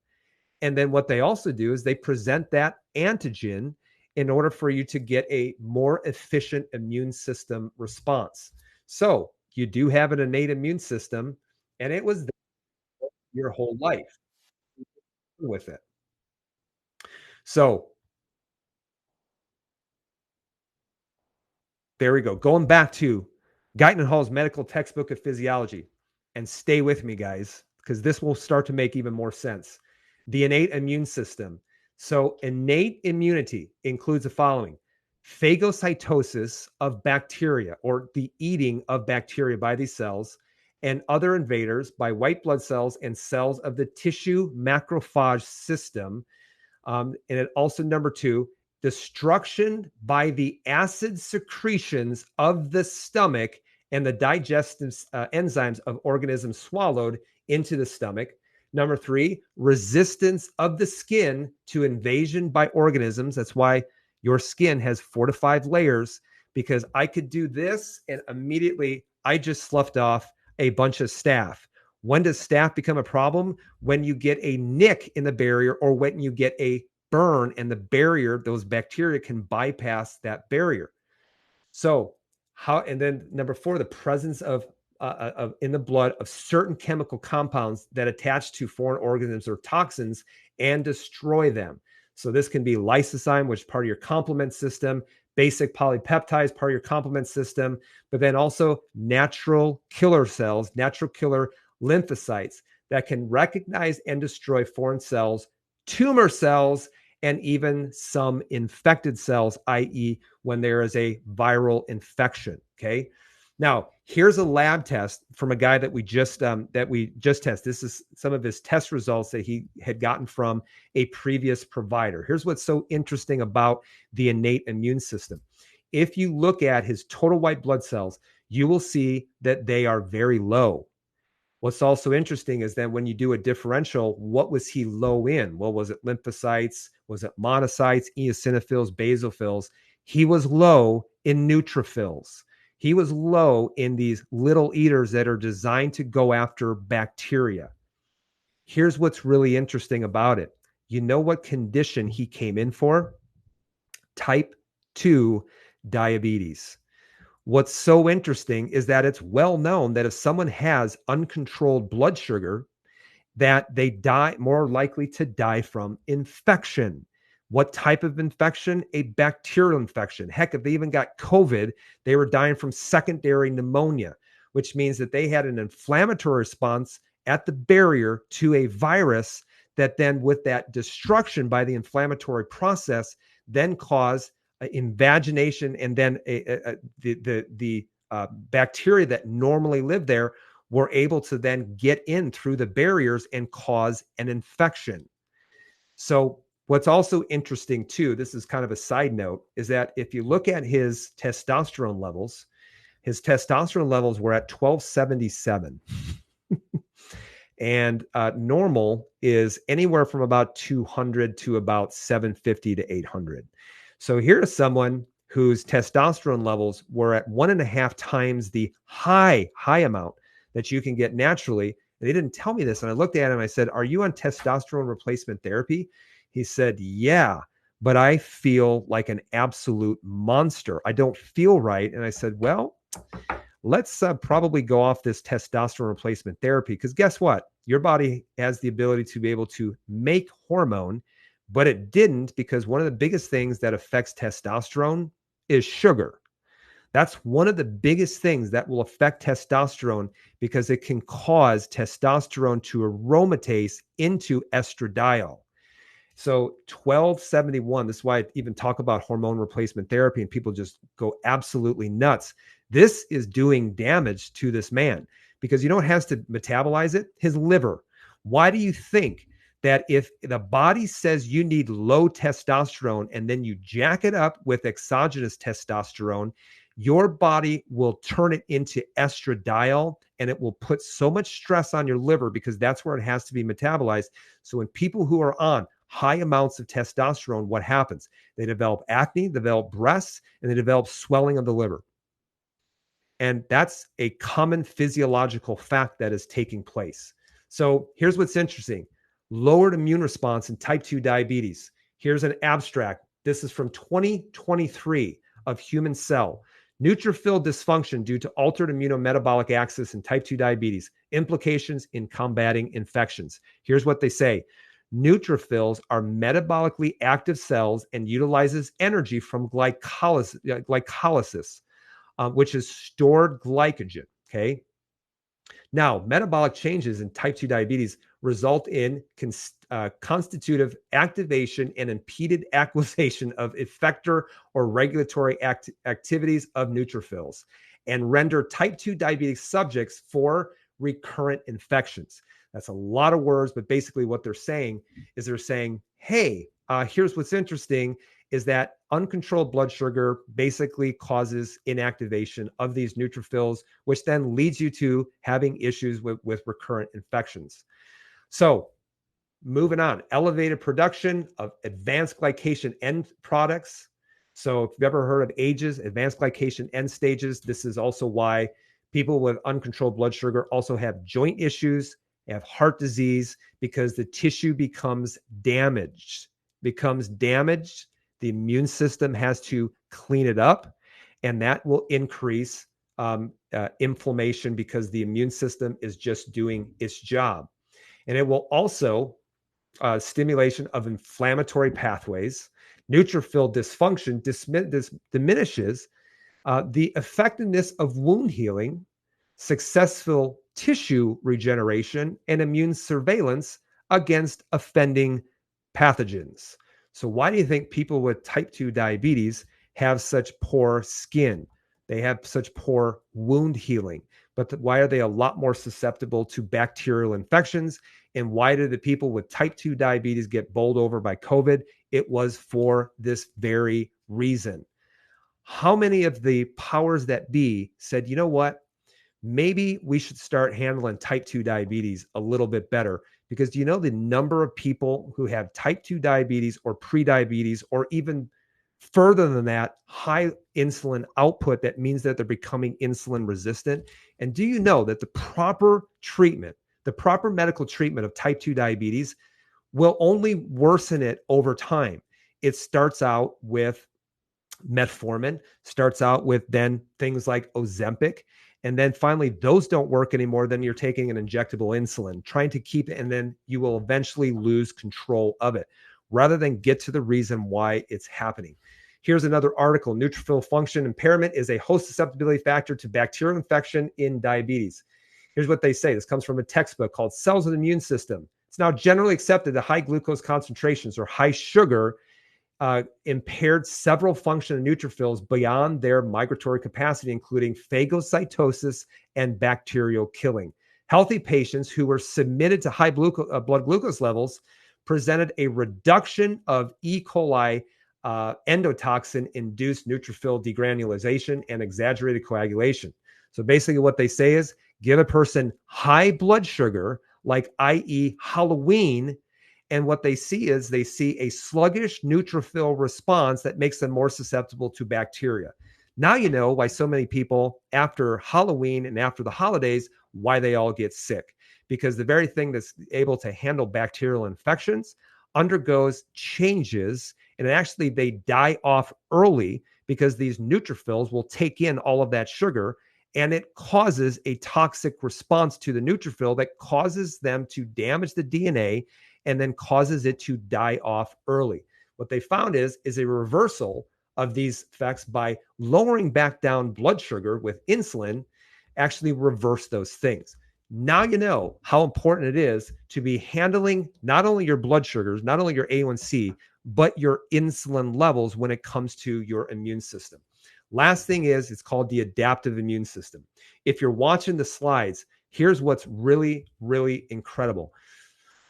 And then what they also do is they present that antigen in order for you to get a more efficient immune system response. So you do have an innate immune system, and it was there your whole life with it. So there we go. Going back to Guyton and Hall's medical textbook of physiology, and stay with me, guys, because this will start to make even more sense. The innate immune system. So, innate immunity includes the following: phagocytosis of bacteria, or the eating of bacteria by these cells, and other invaders by white blood cells and cells of the tissue macrophage system. And it also, number two, destruction by the acid secretions of the stomach and the digestive enzymes of organisms swallowed into the stomach. Number three, resistance of the skin to invasion by organisms. That's why your skin has 4 to 5 layers, because I could do this and immediately I just sloughed off a bunch of staph. When does staph become a problem? When you get a nick in the barrier, or when you get a burn and the barrier, those bacteria can bypass that barrier. So how, and then number four, the presence of in the blood of certain chemical compounds that attach to foreign organisms or toxins and destroy them. So this can be lysozyme, which is part of your complement system, basic polypeptides, part of your complement system, but then also natural killer cells, natural killer lymphocytes that can recognize and destroy foreign cells, tumor cells, and even some infected cells, i.e., when there is a viral infection. Okay. Now, here's a lab test from a guy that we just tested. This is some of his test results that he had gotten from a previous provider. Here's what's so interesting about the innate immune system. If you look at his total white blood cells, you will see that they are very low. What's also interesting is that when you do a differential, what was he low in? Well, was it lymphocytes? Was it monocytes, eosinophils, basophils? He was low in neutrophils. He was low in these little eaters that are designed to go after bacteria. Here's what's really interesting about it. You know what condition he came in for? Type 2 diabetes. What's so interesting is that it's well known that if someone has uncontrolled blood sugar, that they die more likely to die from infection. What type of infection? A bacterial infection. Heck, if they even got COVID, they were dying from secondary pneumonia, which means that they had an inflammatory response at the barrier to a virus that then, with that destruction by the inflammatory process, then caused invagination, and then the bacteria that normally live there were able to then get in through the barriers and cause an infection. So what's also interesting too, this is kind of a side note, is that if you look at his testosterone levels were at 1277. And normal is anywhere from about 200 to about 750 to 800. So here's someone whose testosterone levels were at 1.5 times the high amount that you can get naturally. And they didn't tell me this. And I looked at him and I said, "Are you on testosterone replacement therapy?" He said, "Yeah, but I feel like an absolute monster. I don't feel right." And I said, "Well, let's probably go off this testosterone replacement therapy, because guess what? Your body has the ability to be able to make hormone, but it didn't, because one of the biggest things that affects testosterone is sugar. That's one of the biggest things that will affect testosterone, because it can cause testosterone to aromatase into estradiol. So 1271, this is why I even talk about hormone replacement therapy and people just go absolutely nuts. This is doing damage to this man, because you know what has to metabolize it? His liver. Why do you think that if the body says you need low testosterone and then you jack it up with exogenous testosterone, your body will turn it into estradiol, and it will put so much stress on your liver, because that's where it has to be metabolized. So when people who are on high amounts of testosterone, what happens? They develop acne, develop breasts, and they develop swelling of the liver. And that's a common physiological fact that is taking place. So here's what's interesting: lowered immune response in type 2 diabetes. Here's an abstract. This is from 2023 of Human Cell. Neutrophil dysfunction due to altered immunometabolic axis in type 2 diabetes, implications in combating infections. Here's what they say. Neutrophils are metabolically active cells and utilizes energy from glycolysis, which is stored glycogen. Okay. Now, metabolic changes in type 2 diabetes result in constitutive activation and impeded acquisition of effector or regulatory activities of neutrophils and render type 2 diabetes subjects for recurrent infections. That's a lot of words, but basically what they're saying is they're saying, hey, here's what's interesting is that uncontrolled blood sugar basically causes inactivation of these neutrophils, which then leads you to having issues with recurrent infections. So moving on, elevated production of advanced glycation end products. So if you've ever heard of AGEs, advanced glycation end stages, this is also why people with uncontrolled blood sugar also have joint issues, have heart disease, because the tissue becomes damaged. The immune system has to clean it up, and that will increase inflammation because the immune system is just doing its job. And it will also stimulation of inflammatory pathways. Neutrophil dysfunction diminishes the effectiveness of wound healing, successful tissue regeneration, and immune surveillance against offending pathogens. So why do you think people with type 2 diabetes have such poor skin? They have such poor wound healing. But why are they a lot more susceptible to bacterial infections? And why did the people with type 2 diabetes get bowled over by COVID? It was for this very reason. How many of the powers that be said, you know what? Maybe we should start handling type 2 diabetes a little bit better, because do you know the number of people who have type 2 diabetes or prediabetes, or even further than that, high insulin output? That means that they're becoming insulin resistant. And do you know that the proper medical treatment of type 2 diabetes will only worsen it over time? It starts out with metformin, starts out with then things like Ozempic. And then finally, those don't work anymore. Then you're taking an injectable insulin, trying to keep it, and then you will eventually lose control of it rather than get to the reason why it's happening. Here's another article. Neutrophil function impairment is a host susceptibility factor to bacterial infection in diabetes. Here's what they say. This comes from a textbook called Cells of the Immune System. It's now generally accepted that high glucose concentrations or high sugar impaired several function of neutrophils beyond their migratory capacity, including phagocytosis and bacterial killing. Healthy patients who were submitted to high blood glucose levels presented a reduction of E. coli endotoxin-induced neutrophil degranulation and exaggerated coagulation. So basically what they say is give a person high blood sugar, like i.e. Halloween, and what they see is they see a sluggish neutrophil response that makes them more susceptible to bacteria. Now you know why so many people after Halloween and after the holidays, why they all get sick. Because the very thing that's able to handle bacterial infections undergoes changes, and actually they die off early because these neutrophils will take in all of that sugar, and it causes a toxic response to the neutrophil that causes them to damage the DNA and then causes it to die off early. What they found is a reversal of these effects by lowering back down blood sugar with insulin, actually reverse those things. Now you know how important it is to be handling not only your blood sugars, not only your A1C, but your insulin levels when it comes to your immune system. Last thing is, it's called the adaptive immune system. If you're watching the slides, here's what's really, really incredible.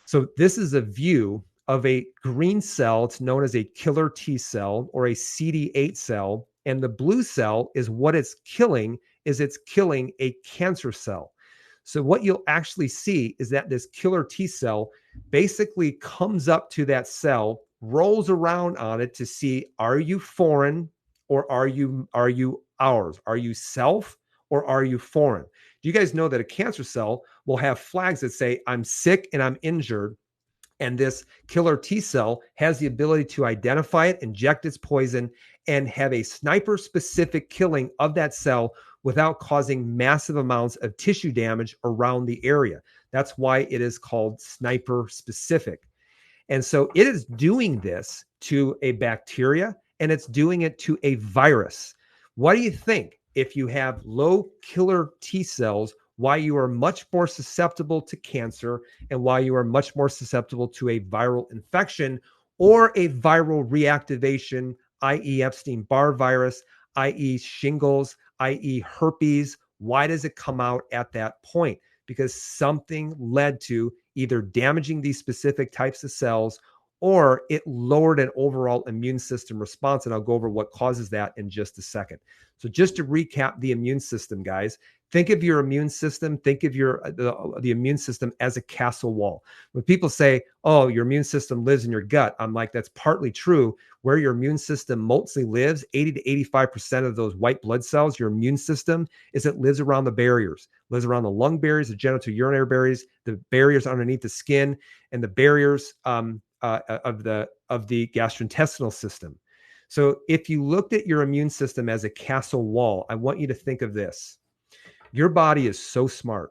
So this is a view of a green cell. It's known as a killer T cell or a CD8 cell. And the blue cell is what it's killing, it's killing a cancer cell. So what you'll actually see is that this killer T cell basically comes up to that cell, rolls around on it to see, are you foreign or are you ours? Are you self or are you foreign? Do you guys know that a cancer cell will have flags that say, I'm sick and I'm injured, And this killer T cell has the ability to identify it, inject its poison, and have a sniper specific killing of that cell without causing massive amounts of tissue damage around the area. That's why it is called sniper specific. And so it is doing this to a bacteria and it's doing it to a virus. What do you think if you have low killer T cells, why you are much more susceptible to cancer and why you are much more susceptible to a viral infection or a viral reactivation, i.e. Epstein-Barr virus, i.e. shingles, i.e. herpes? Why does it come out at that point? Because something led to either damaging these specific types of cells or it lowered an overall immune system response. And I'll go over what causes that in just a second. So just to recap the immune system, guys, think of your immune system, think of the immune system as a castle wall. When people say, oh, your immune system lives in your gut, I'm like, that's partly true. Where your immune system mostly lives, 80 to 85% of those white blood cells, your immune system, it lives around the barriers, lives around the lung barriers, the genital urinary barriers, the barriers underneath the skin, and the barriers of the gastrointestinal system. So if you looked at your immune system as a castle wall, I want you to think of this. Your body is so smart.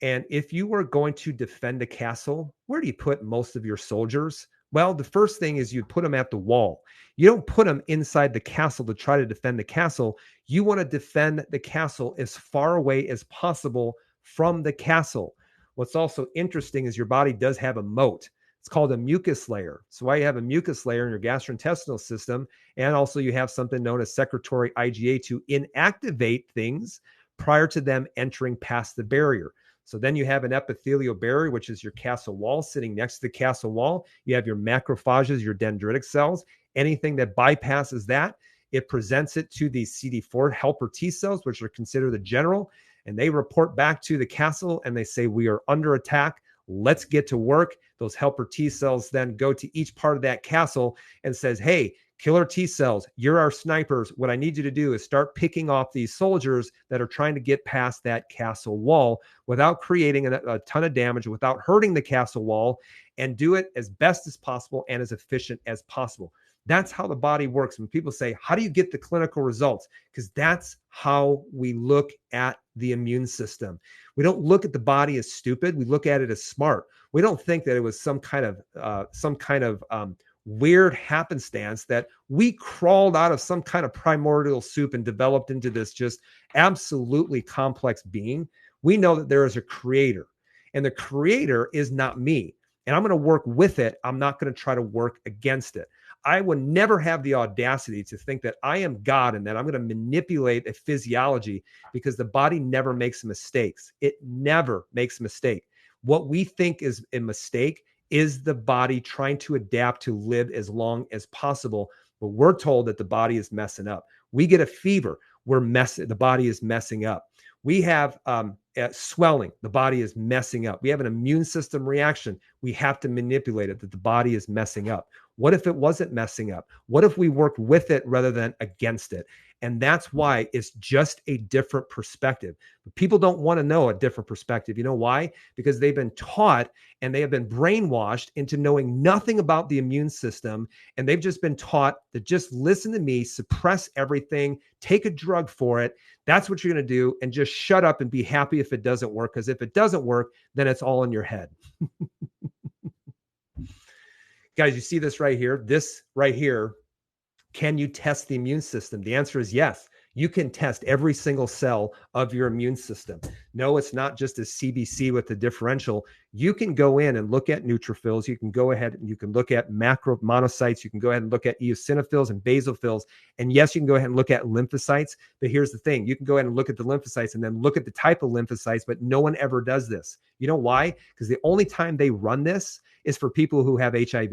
And if you were going to defend a castle, where do you put most of your soldiers? Well, the first thing is you put them at the wall. You don't put them inside the castle to try to defend the castle. You want to defend the castle as far away as possible from the castle. What's also interesting is your body does have a moat. It's called a mucus layer. So why you have a mucus layer in your gastrointestinal system, and also you have something known as secretory IgA to inactivate things prior to them entering past the barrier. So then you have an epithelial barrier, which is your castle wall. Sitting next to the castle wall, you have your macrophages, your dendritic cells. Anything that bypasses that, it presents it to the CD4 helper T cells, which are considered the general, and they report back to the castle and they say, we are under attack. Let's get to work. Those helper T cells then go to each part of that castle and says, hey, killer T cells, you're our snipers. What I need you to do is start picking off these soldiers that are trying to get past that castle wall without creating a ton of damage, without hurting the castle wall, and do it as best as possible and as efficient as possible. That's how the body works. When people say, how do you get the clinical results? Because that's how we look at the immune system. We don't look at the body as stupid. We look at it as smart. We don't think that it was some kind of weird happenstance that we crawled out of some kind of primordial soup and developed into this just absolutely complex being. We know that there is a creator, and the creator is not me. And I'm going to work with it. I'm not going to try to work against it. I would never have the audacity to think that I am God and that I'm going to manipulate a physiology, because the body never makes mistakes. It never makes a mistake. What we think is a mistake is the body trying to adapt to live as long as possible. But we're told that the body is messing up. We get a fever, the body is messing up. We have swelling, the body is messing up. We have an immune system reaction. We have to manipulate it, that the body is messing up. What if it wasn't messing up? What if we worked with it rather than against it? And that's why it's just a different perspective. But people don't want to know a different perspective. You know why? Because they've been taught and they have been brainwashed into knowing nothing about the immune system. And they've just been taught to just listen to me, suppress everything, take a drug for it. That's what you're going to do. And just shut up and be happy if it doesn't work. Because if it doesn't work, then it's all in your head. Guys, you see this right here? This right here. Can you test the immune system? The answer is yes. You can test every single cell of your immune system. No, it's not just a CBC with the differential. You can go in and look at neutrophils. You can go ahead and you can look at macromonocytes. You can go ahead and look at eosinophils and basophils. And yes, you can go ahead and look at lymphocytes. But here's the thing. You can go ahead and look at the lymphocytes and then look at the type of lymphocytes, but no one ever does this. You know why? Because the only time they run this is for people who have HIV.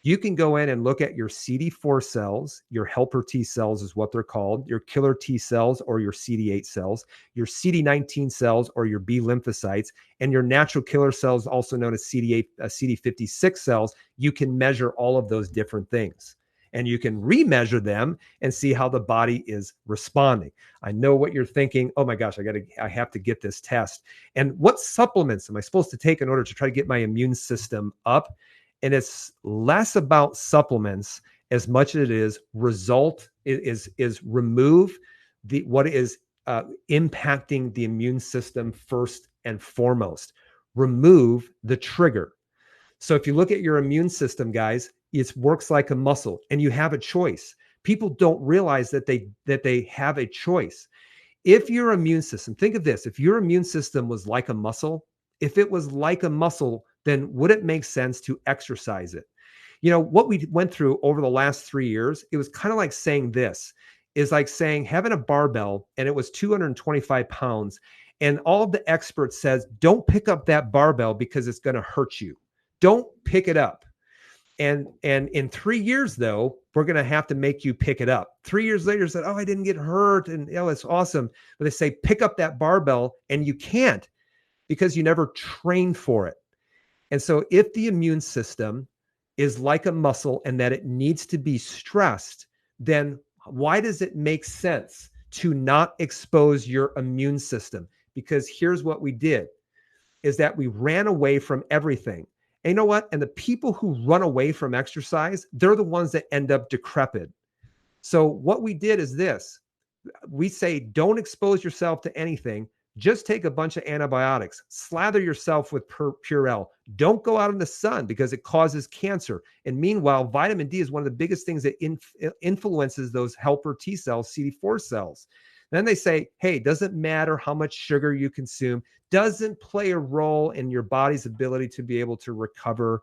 You can go in and look at your CD4 cells, your helper T cells is what they're called, your killer T cells or your CD8 cells, your CD19 cells or your B lymphocytes, and your natural killer cells, also known as CD56 cells. You can measure all of those different things. and you can remeasure them and see how the body is responding. I know what you're thinking. Oh my gosh, I have to get this test. And what supplements am I supposed to take in order to try to get my immune system up? And it's less about supplements as much as it is remove what is impacting the immune system first and foremost. Remove the trigger. So if you look at your immune system, guys, it works like a muscle, and you have a choice. People don't realize that they have a choice. If your immune system, think of this, if your immune system was like a muscle, if it was like a muscle, then would it make sense to exercise it? You know, what we went through over the last 3 years, it was kind of like saying this, is like saying having a barbell and it was 225 pounds. And all of the experts says, don't pick up that barbell because it's going to hurt you. Don't pick it up. And in 3 years, though, we're going to have to make you pick it up. 3 years later, said, oh, I didn't get hurt. And it's awesome. But they say, pick up that barbell, and you can't because you never trained for it. And so if the immune system is like a muscle and that it needs to be stressed, then why does it make sense to not expose your immune system? Because here's what we did, is that we ran away from everything. And you know what? And the people who run away from exercise, they're the ones that end up decrepit. So what we did is this. We say, don't expose yourself to anything. Just take a bunch of antibiotics. Slather yourself with Purell. Don't go out in the sun because it causes cancer. And meanwhile, vitamin D is one of the biggest things that influences those helper T cells, CD4 cells. Then they say, hey, doesn't matter how much sugar you consume, doesn't play a role in your body's ability to be able to recover.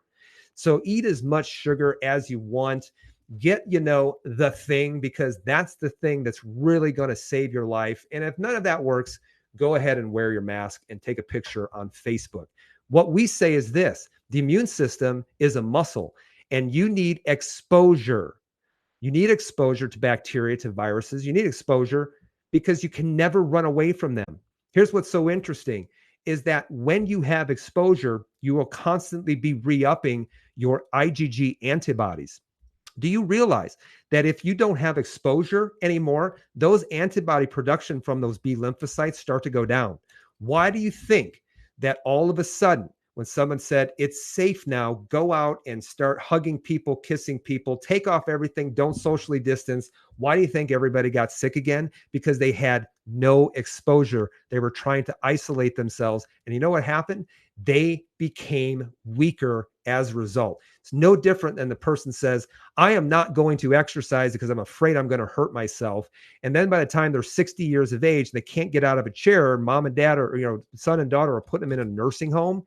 So eat as much sugar as you want. Get, the thing, because that's the thing that's really going to save your life. And if none of that works, go ahead and wear your mask and take a picture on Facebook. What we say is this: the immune system is a muscle, and you need exposure. You need exposure to bacteria, to viruses. You need exposure because you can never run away from them. Here's what's so interesting is that when you have exposure, you will constantly be re-upping your IgG antibodies. Do you realize that if you don't have exposure anymore, those antibody production from those B lymphocytes start to go down? Why do you think that all of a sudden, when someone said, it's safe now, go out and start hugging people, kissing people, take off everything, don't socially distance, why do you think everybody got sick again? Because they had no exposure. They were trying to isolate themselves. And you know what happened? They became weaker as a result. It's no different than the person says, I am not going to exercise because I'm afraid I'm going to hurt myself. And then by the time they're 60 years of age, they can't get out of a chair, and mom and dad or son and daughter are putting them in a nursing home.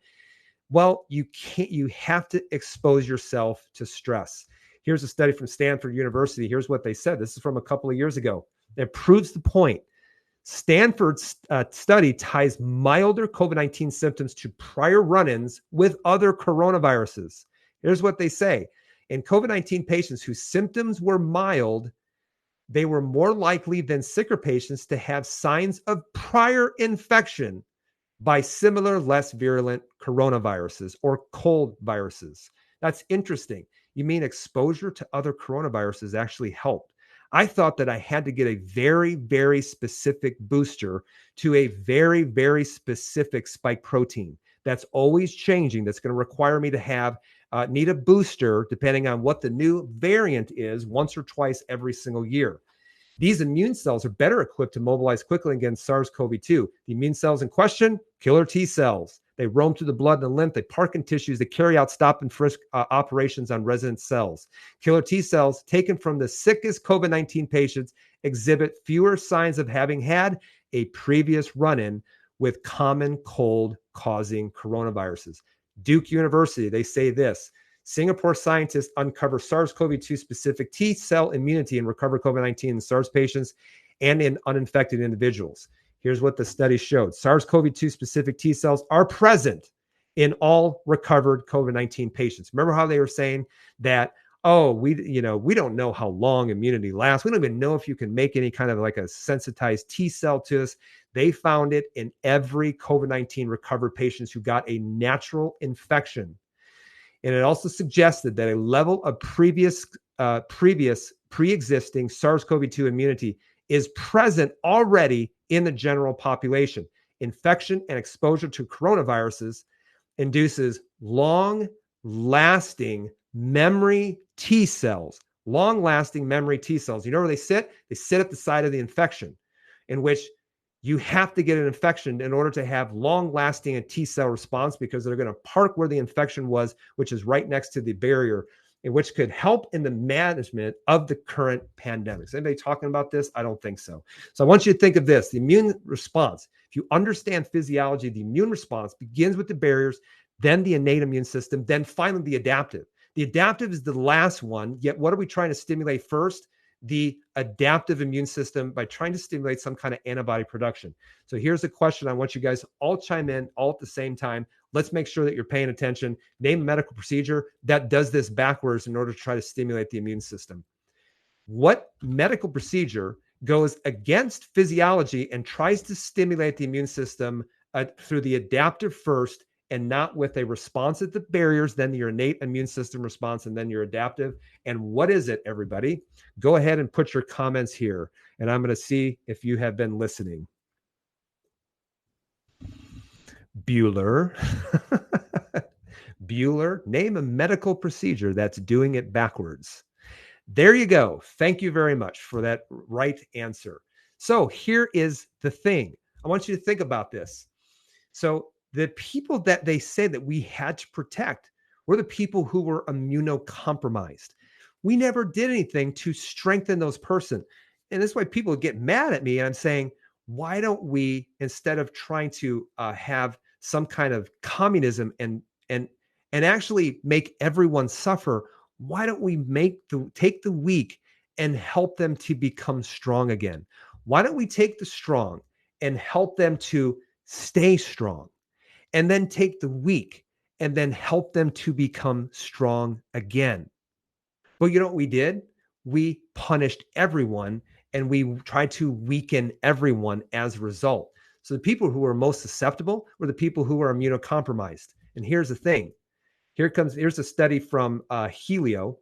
Well, you have to expose yourself to stress. Here's a study from Stanford University. Here's what they said. This is from a couple of years ago. It proves the point. Stanford's study ties milder COVID-19 symptoms to prior run-ins with other coronaviruses. Here's what they say. In COVID-19 patients whose symptoms were mild, they were more likely than sicker patients to have signs of prior infection by similar, less virulent coronaviruses or cold viruses. That's interesting. You mean exposure to other coronaviruses actually helped? I thought that I had to get a very, very specific booster to a very, very specific spike protein. That's always changing. That's going to require me to need a booster depending on what the new variant is once or twice every single year. These immune cells are better equipped to mobilize quickly against SARS-CoV-2. The immune cells in question, killer T cells. They roam through the blood and the lymph. They park in tissues. They carry out stop and frisk operations on resident cells. Killer T cells taken from the sickest COVID-19 patients exhibit fewer signs of having had a previous run-in with common cold-causing coronaviruses. Duke University, they say this: Singapore scientists uncover SARS-CoV-2 specific T cell immunity in recovered COVID-19 in SARS patients and in uninfected individuals. Here's what the study showed. SARS-CoV-2 specific T cells are present in all recovered COVID-19 patients. Remember how they were saying that, we don't know how long immunity lasts. We don't even know if you can make any kind of like a sensitized T cell to us. They found it in every COVID-19 recovered patients who got a natural infection. And it also suggested that a level of previous previous pre-existing SARS-CoV-2 immunity is present already in the general population. Infection and exposure to coronaviruses induces long-lasting memory T cells. Long-lasting memory T cells. You know where they sit? They sit at the site of the infection, in which you have to get an infection in order to have long-lasting T cell response, because they're going to park where the infection was, which is right next to the barrier, and which could help in the management of the current pandemic. Is anybody talking about this? I don't think so. So I want you to think of this: the immune response. If you understand physiology, the immune response begins with the barriers, then the innate immune system, then finally the adaptive. The adaptive is the last one, yet what are we trying to stimulate first? The adaptive immune system, by trying to stimulate some kind of antibody production. So here's a question. I want you guys all chime in all at the same time. Let's make sure that you're paying attention. Name a medical procedure that does this backwards in order to try to stimulate the immune system. What medical procedure goes against physiology and tries to stimulate the immune system through the adaptive first, and not with a response at the barriers, then your innate immune system response, and then your adaptive? And what is it, everybody? Go ahead and put your comments here, and I'm going to see if you have been listening. Bueller. Bueller, name a medical procedure that's doing it backwards. There you go. Thank you very much for that right answer. So here is the thing. I want you to think about this. So the people that they say that we had to protect were the people who were immunocompromised. We never did anything to strengthen those persons. And that's why people get mad at me. And I'm saying, why don't we, instead of trying to have some kind of communism and actually make everyone suffer, why don't we take the weak and help them to become strong again? Why don't we take the strong and help them to stay strong, and then take the weak and then help them to become strong again? But you know what we did? We punished everyone, and we tried to weaken everyone as a result. So the people who were most susceptible were the people who were immunocompromised. And here's the thing. Here's a study from Helio.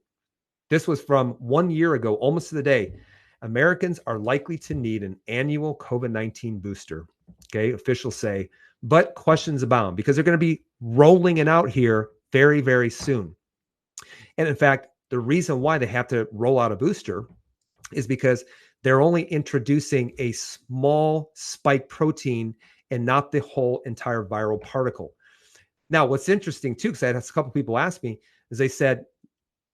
This was from 1 year ago, almost to the day. Americans are likely to need an annual COVID-19 booster. Okay, officials say, but questions abound, because they're going to be rolling it out here very, very soon. And in fact, the reason why they have to roll out a booster is because they're only introducing a small spike protein and not the whole entire viral particle. Now, what's interesting too, because I had a couple people ask me, is they said,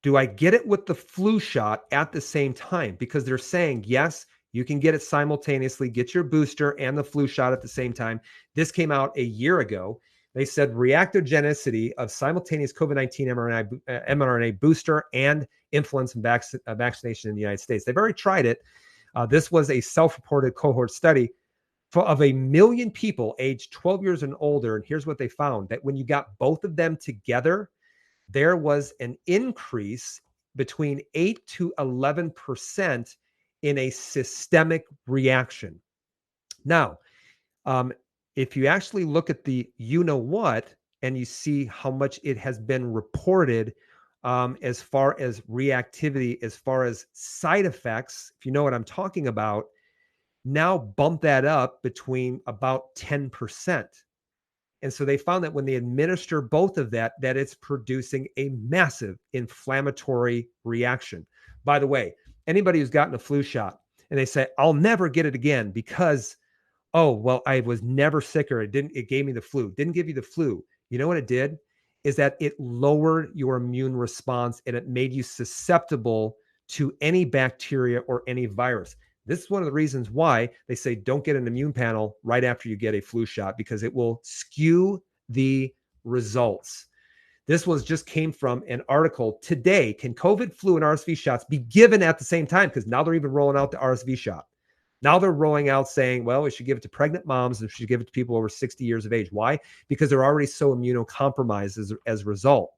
do I get it with the flu shot at the same time? Because they're saying, yes, you can get it simultaneously, get your booster and the flu shot at the same time. This came out a year ago. They said reactogenicity of simultaneous COVID-19 mRNA booster and influenza vaccination in the United States. They've already tried it. This was a self-reported cohort study of 1 million people aged 12 years and older. And here's what they found: that when you got both of them together, there was an increase between 8 to 11% in a systemic reaction. Now, if you actually look at the you-know-what, and you see how much it has been reported as far as reactivity, as far as side effects, if you know what I'm talking about, now bump that up between about 10%. And so they found that when they administer both of that it's producing a massive inflammatory reaction. By the way, anybody who's gotten a flu shot and they say, I'll never get it again because, oh, well, I was never sick, or it gave me the flu. Didn't give you the flu. You know what it did? Is that it lowered your immune response, and it made you susceptible to any bacteria or any virus. This is one of the reasons why they say don't get an immune panel right after you get a flu shot, because it will skew the results. This just came from an article today. Can COVID, flu, and RSV shots be given at the same time? Because now they're even rolling out the RSV shot. Now they're rolling out saying, well, we should give it to pregnant moms and we should give it to people over 60 years of age. Why? Because they're already so immunocompromised as a result.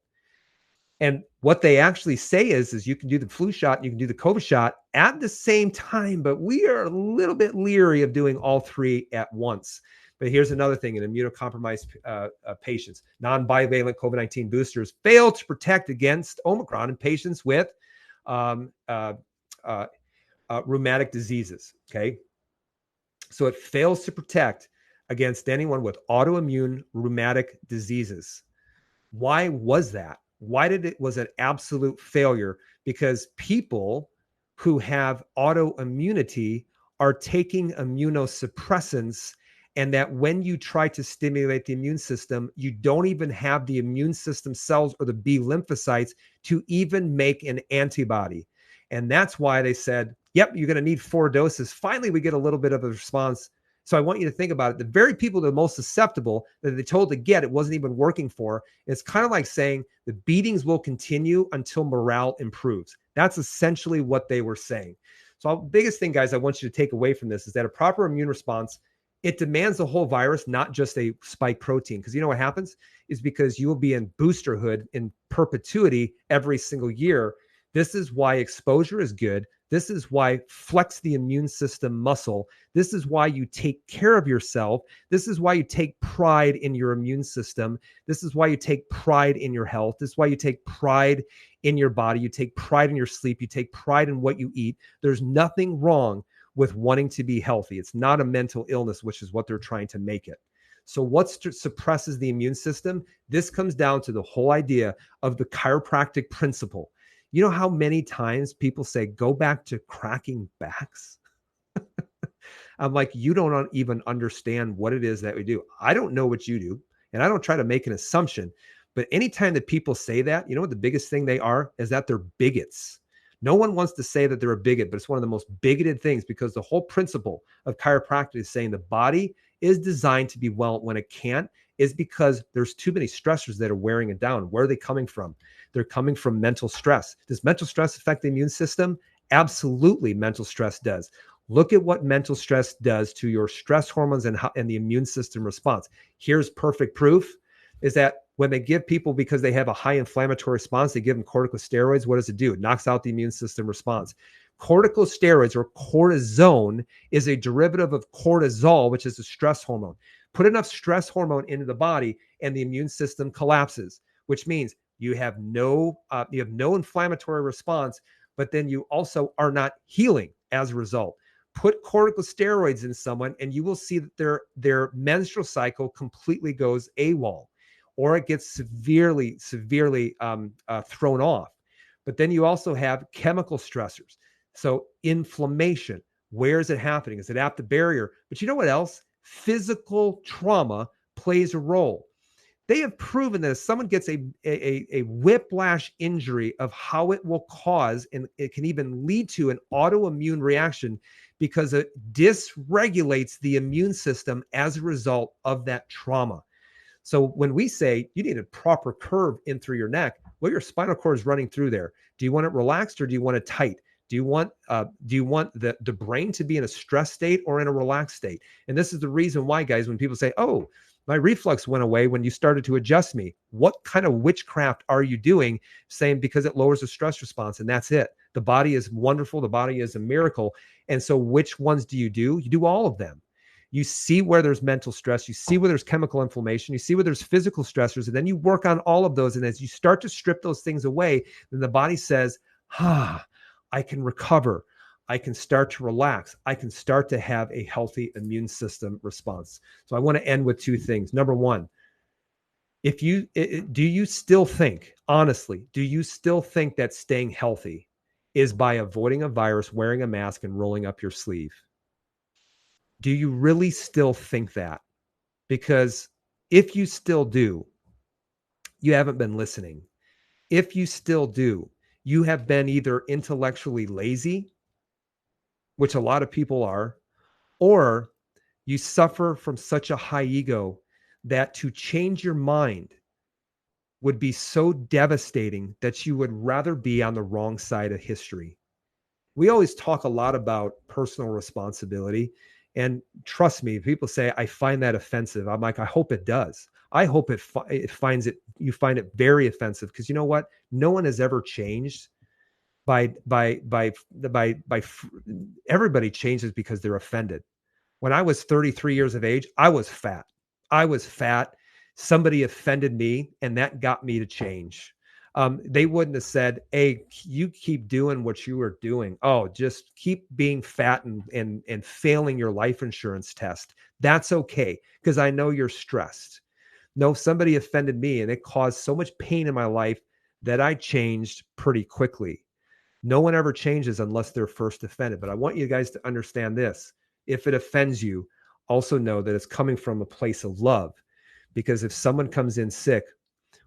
And what they actually say is you can do the flu shot and you can do the COVID shot at the same time, but we are a little bit leery of doing all three at once. But here's another thing: in immunocompromised patients, non-bivalent COVID-19 boosters fail to protect against Omicron in patients with um, uh, uh, rheumatic diseases. Okay. So it fails to protect against anyone with autoimmune rheumatic diseases. Why was that? Why did it was an absolute failure? Because people who have autoimmunity are taking immunosuppressants, and that when you try to stimulate the immune system, you don't even have the immune system cells or the B lymphocytes to even make an antibody. And that's why they said, yep, you're going to need 4 doses. Finally, we get a little bit of a response. So I want you to think about it. The very people that are most susceptible that they told to get, it wasn't even working for. It's kind of like saying the beatings will continue until morale improves. That's essentially what they were saying. So the biggest thing, guys, I want you to take away from this is that a proper immune response, it demands the whole virus, not just a spike protein. Because you know what happens is because you will be in boosterhood in perpetuity every single year. This is why exposure is good. This is why flex the immune system muscle. This is why you take care of yourself. This is why you take pride in your immune system. This is why you take pride in your health. This is why you take pride in your body. You take pride in your sleep. You take pride in what you eat. There's nothing wrong with wanting to be healthy. It's not a mental illness, which is what they're trying to make it. So what suppresses the immune system? This comes down to the whole idea of the chiropractic principle. You know how many times people say, go back to cracking backs? I'm like, you don't even understand what it is that we do. I don't know what you do, and I don't try to make an assumption. But anytime that people say that, you know what the biggest thing they are is that they're bigots. No one wants to say that they're a bigot, but it's one of the most bigoted things because the whole principle of chiropractic is saying the body is designed to be well when it can't, is because there's too many stressors that are wearing it down. Where are they coming from? They're coming from mental stress. Does mental stress affect the immune system? Absolutely, mental stress does. Look at what mental stress does to your stress hormones and the immune system response. Here's perfect proof is that when they give people, because they have a high inflammatory response, they give them corticosteroids. What does it do? It knocks out the immune system response. Corticosteroids or cortisone is a derivative of cortisol, which is a stress hormone. Put enough stress hormone into the body and the immune system collapses, which means you have no inflammatory response, but then you also are not healing as a result. Put corticosteroids in someone and you will see that their menstrual cycle completely goes AWOL, or it gets severely thrown off. But then you also have chemical stressors. So inflammation, where is it happening? Is it at the barrier? But you know what else? Physical trauma plays a role. They have proven that if someone gets a whiplash injury of how it will cause, and it can even lead to an autoimmune reaction because it dysregulates the immune system as a result of that trauma. So when we say you need a proper curve in through your neck, well, your spinal cord is running through there. Do you want it relaxed or do you want it tight? Do you want the brain to be in a stress state or in a relaxed state? And this is the reason why, guys, when people say, oh, my reflux went away when you started to adjust me. What kind of witchcraft are you doing? Saying because it lowers the stress response and that's it. The body is wonderful. The body is a miracle. And so which ones do? You do all of them. You see where there's mental stress, you see where there's chemical inflammation, you see where there's physical stressors, and then you work on all of those. And as you start to strip those things away, then the body says, I can recover. I can start to relax. I can start to have a healthy immune system response. So I want to end with two things. Number one, do you still think, honestly, do you still think that staying healthy is by avoiding a virus, wearing a mask, and rolling up your sleeve? Do you really still think that? Because if you still do, you haven't been listening. If you still do, you have been either intellectually lazy, which a lot of people are, or you suffer from such a high ego that to change your mind would be so devastating that you would rather be on the wrong side of history. We always talk a lot about personal responsibility. And trust me, people say, I find that offensive. I'm like, I hope it does. I hope you find it very offensive because you know what? No one has ever changed by everybody changes because they're offended. When I was 33 years of age, I was fat. I was fat. Somebody offended me and that got me to change. They wouldn't have said, hey, you keep doing what you were doing. Oh, just keep being fat and failing your life insurance test. That's okay, because I know you're stressed. No, somebody offended me and it caused so much pain in my life that I changed pretty quickly. No one ever changes unless they're first offended. But I want you guys to understand this. If it offends you, also know that it's coming from a place of love. Because if someone comes in sick,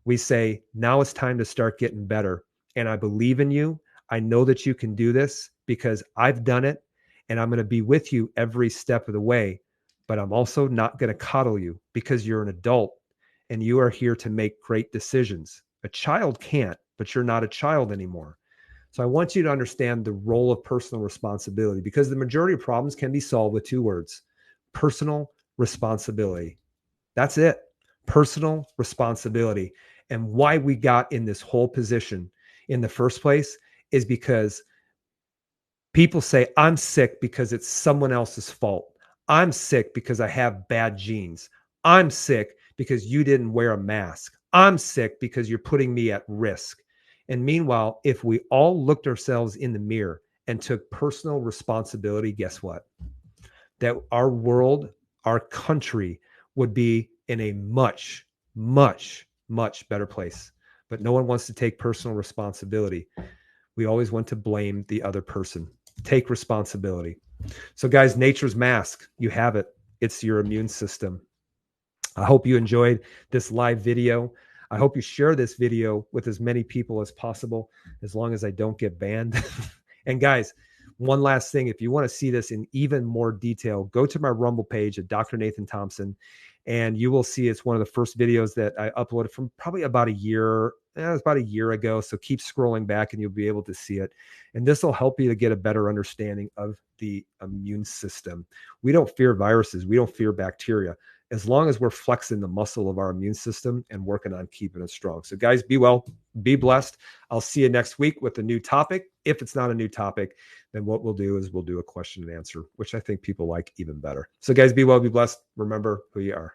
we say, now it's time to start getting better. And I believe in you. I know that you can do this because I've done it and I'm going to be with you every step of the way. But I'm also not going to coddle you because you're an adult and you are here to make great decisions. A child can't, but you're not a child anymore. So I want you to understand the role of personal responsibility, because the majority of problems can be solved with two words: personal responsibility. That's it. Personal responsibility. And why we got in this whole position in the first place is because people say, I'm sick because it's someone else's fault. I'm sick because I have bad genes. I'm sick because you didn't wear a mask. I'm sick because you're putting me at risk. And meanwhile, if we all looked ourselves in the mirror and took personal responsibility, guess what? That our world, our country would be in a much, much, much better place. But no one wants to take personal responsibility. We always want to blame the other person. Take responsibility. So, guys, nature's mask, you have it. It's your immune system. I hope you enjoyed this live video. I hope you share this video with as many people as possible, as long as I don't get banned. And guys, one last thing, if you want to see this in even more detail, go to my Rumble page at Dr. Nathan Thompson, and you will see it's one of the first videos that I uploaded from probably about a year. It was about a year ago. So keep scrolling back and you'll be able to see it. And this will help you to get a better understanding of the immune system. We don't fear viruses. We don't fear bacteria, as long as we're flexing the muscle of our immune system and working on keeping it strong. So guys, be well, be blessed. I'll see you next week with a new topic. If it's not a new topic, then what we'll do is we'll do a question and answer, which I think people like even better. So guys, be well, be blessed. Remember who you are.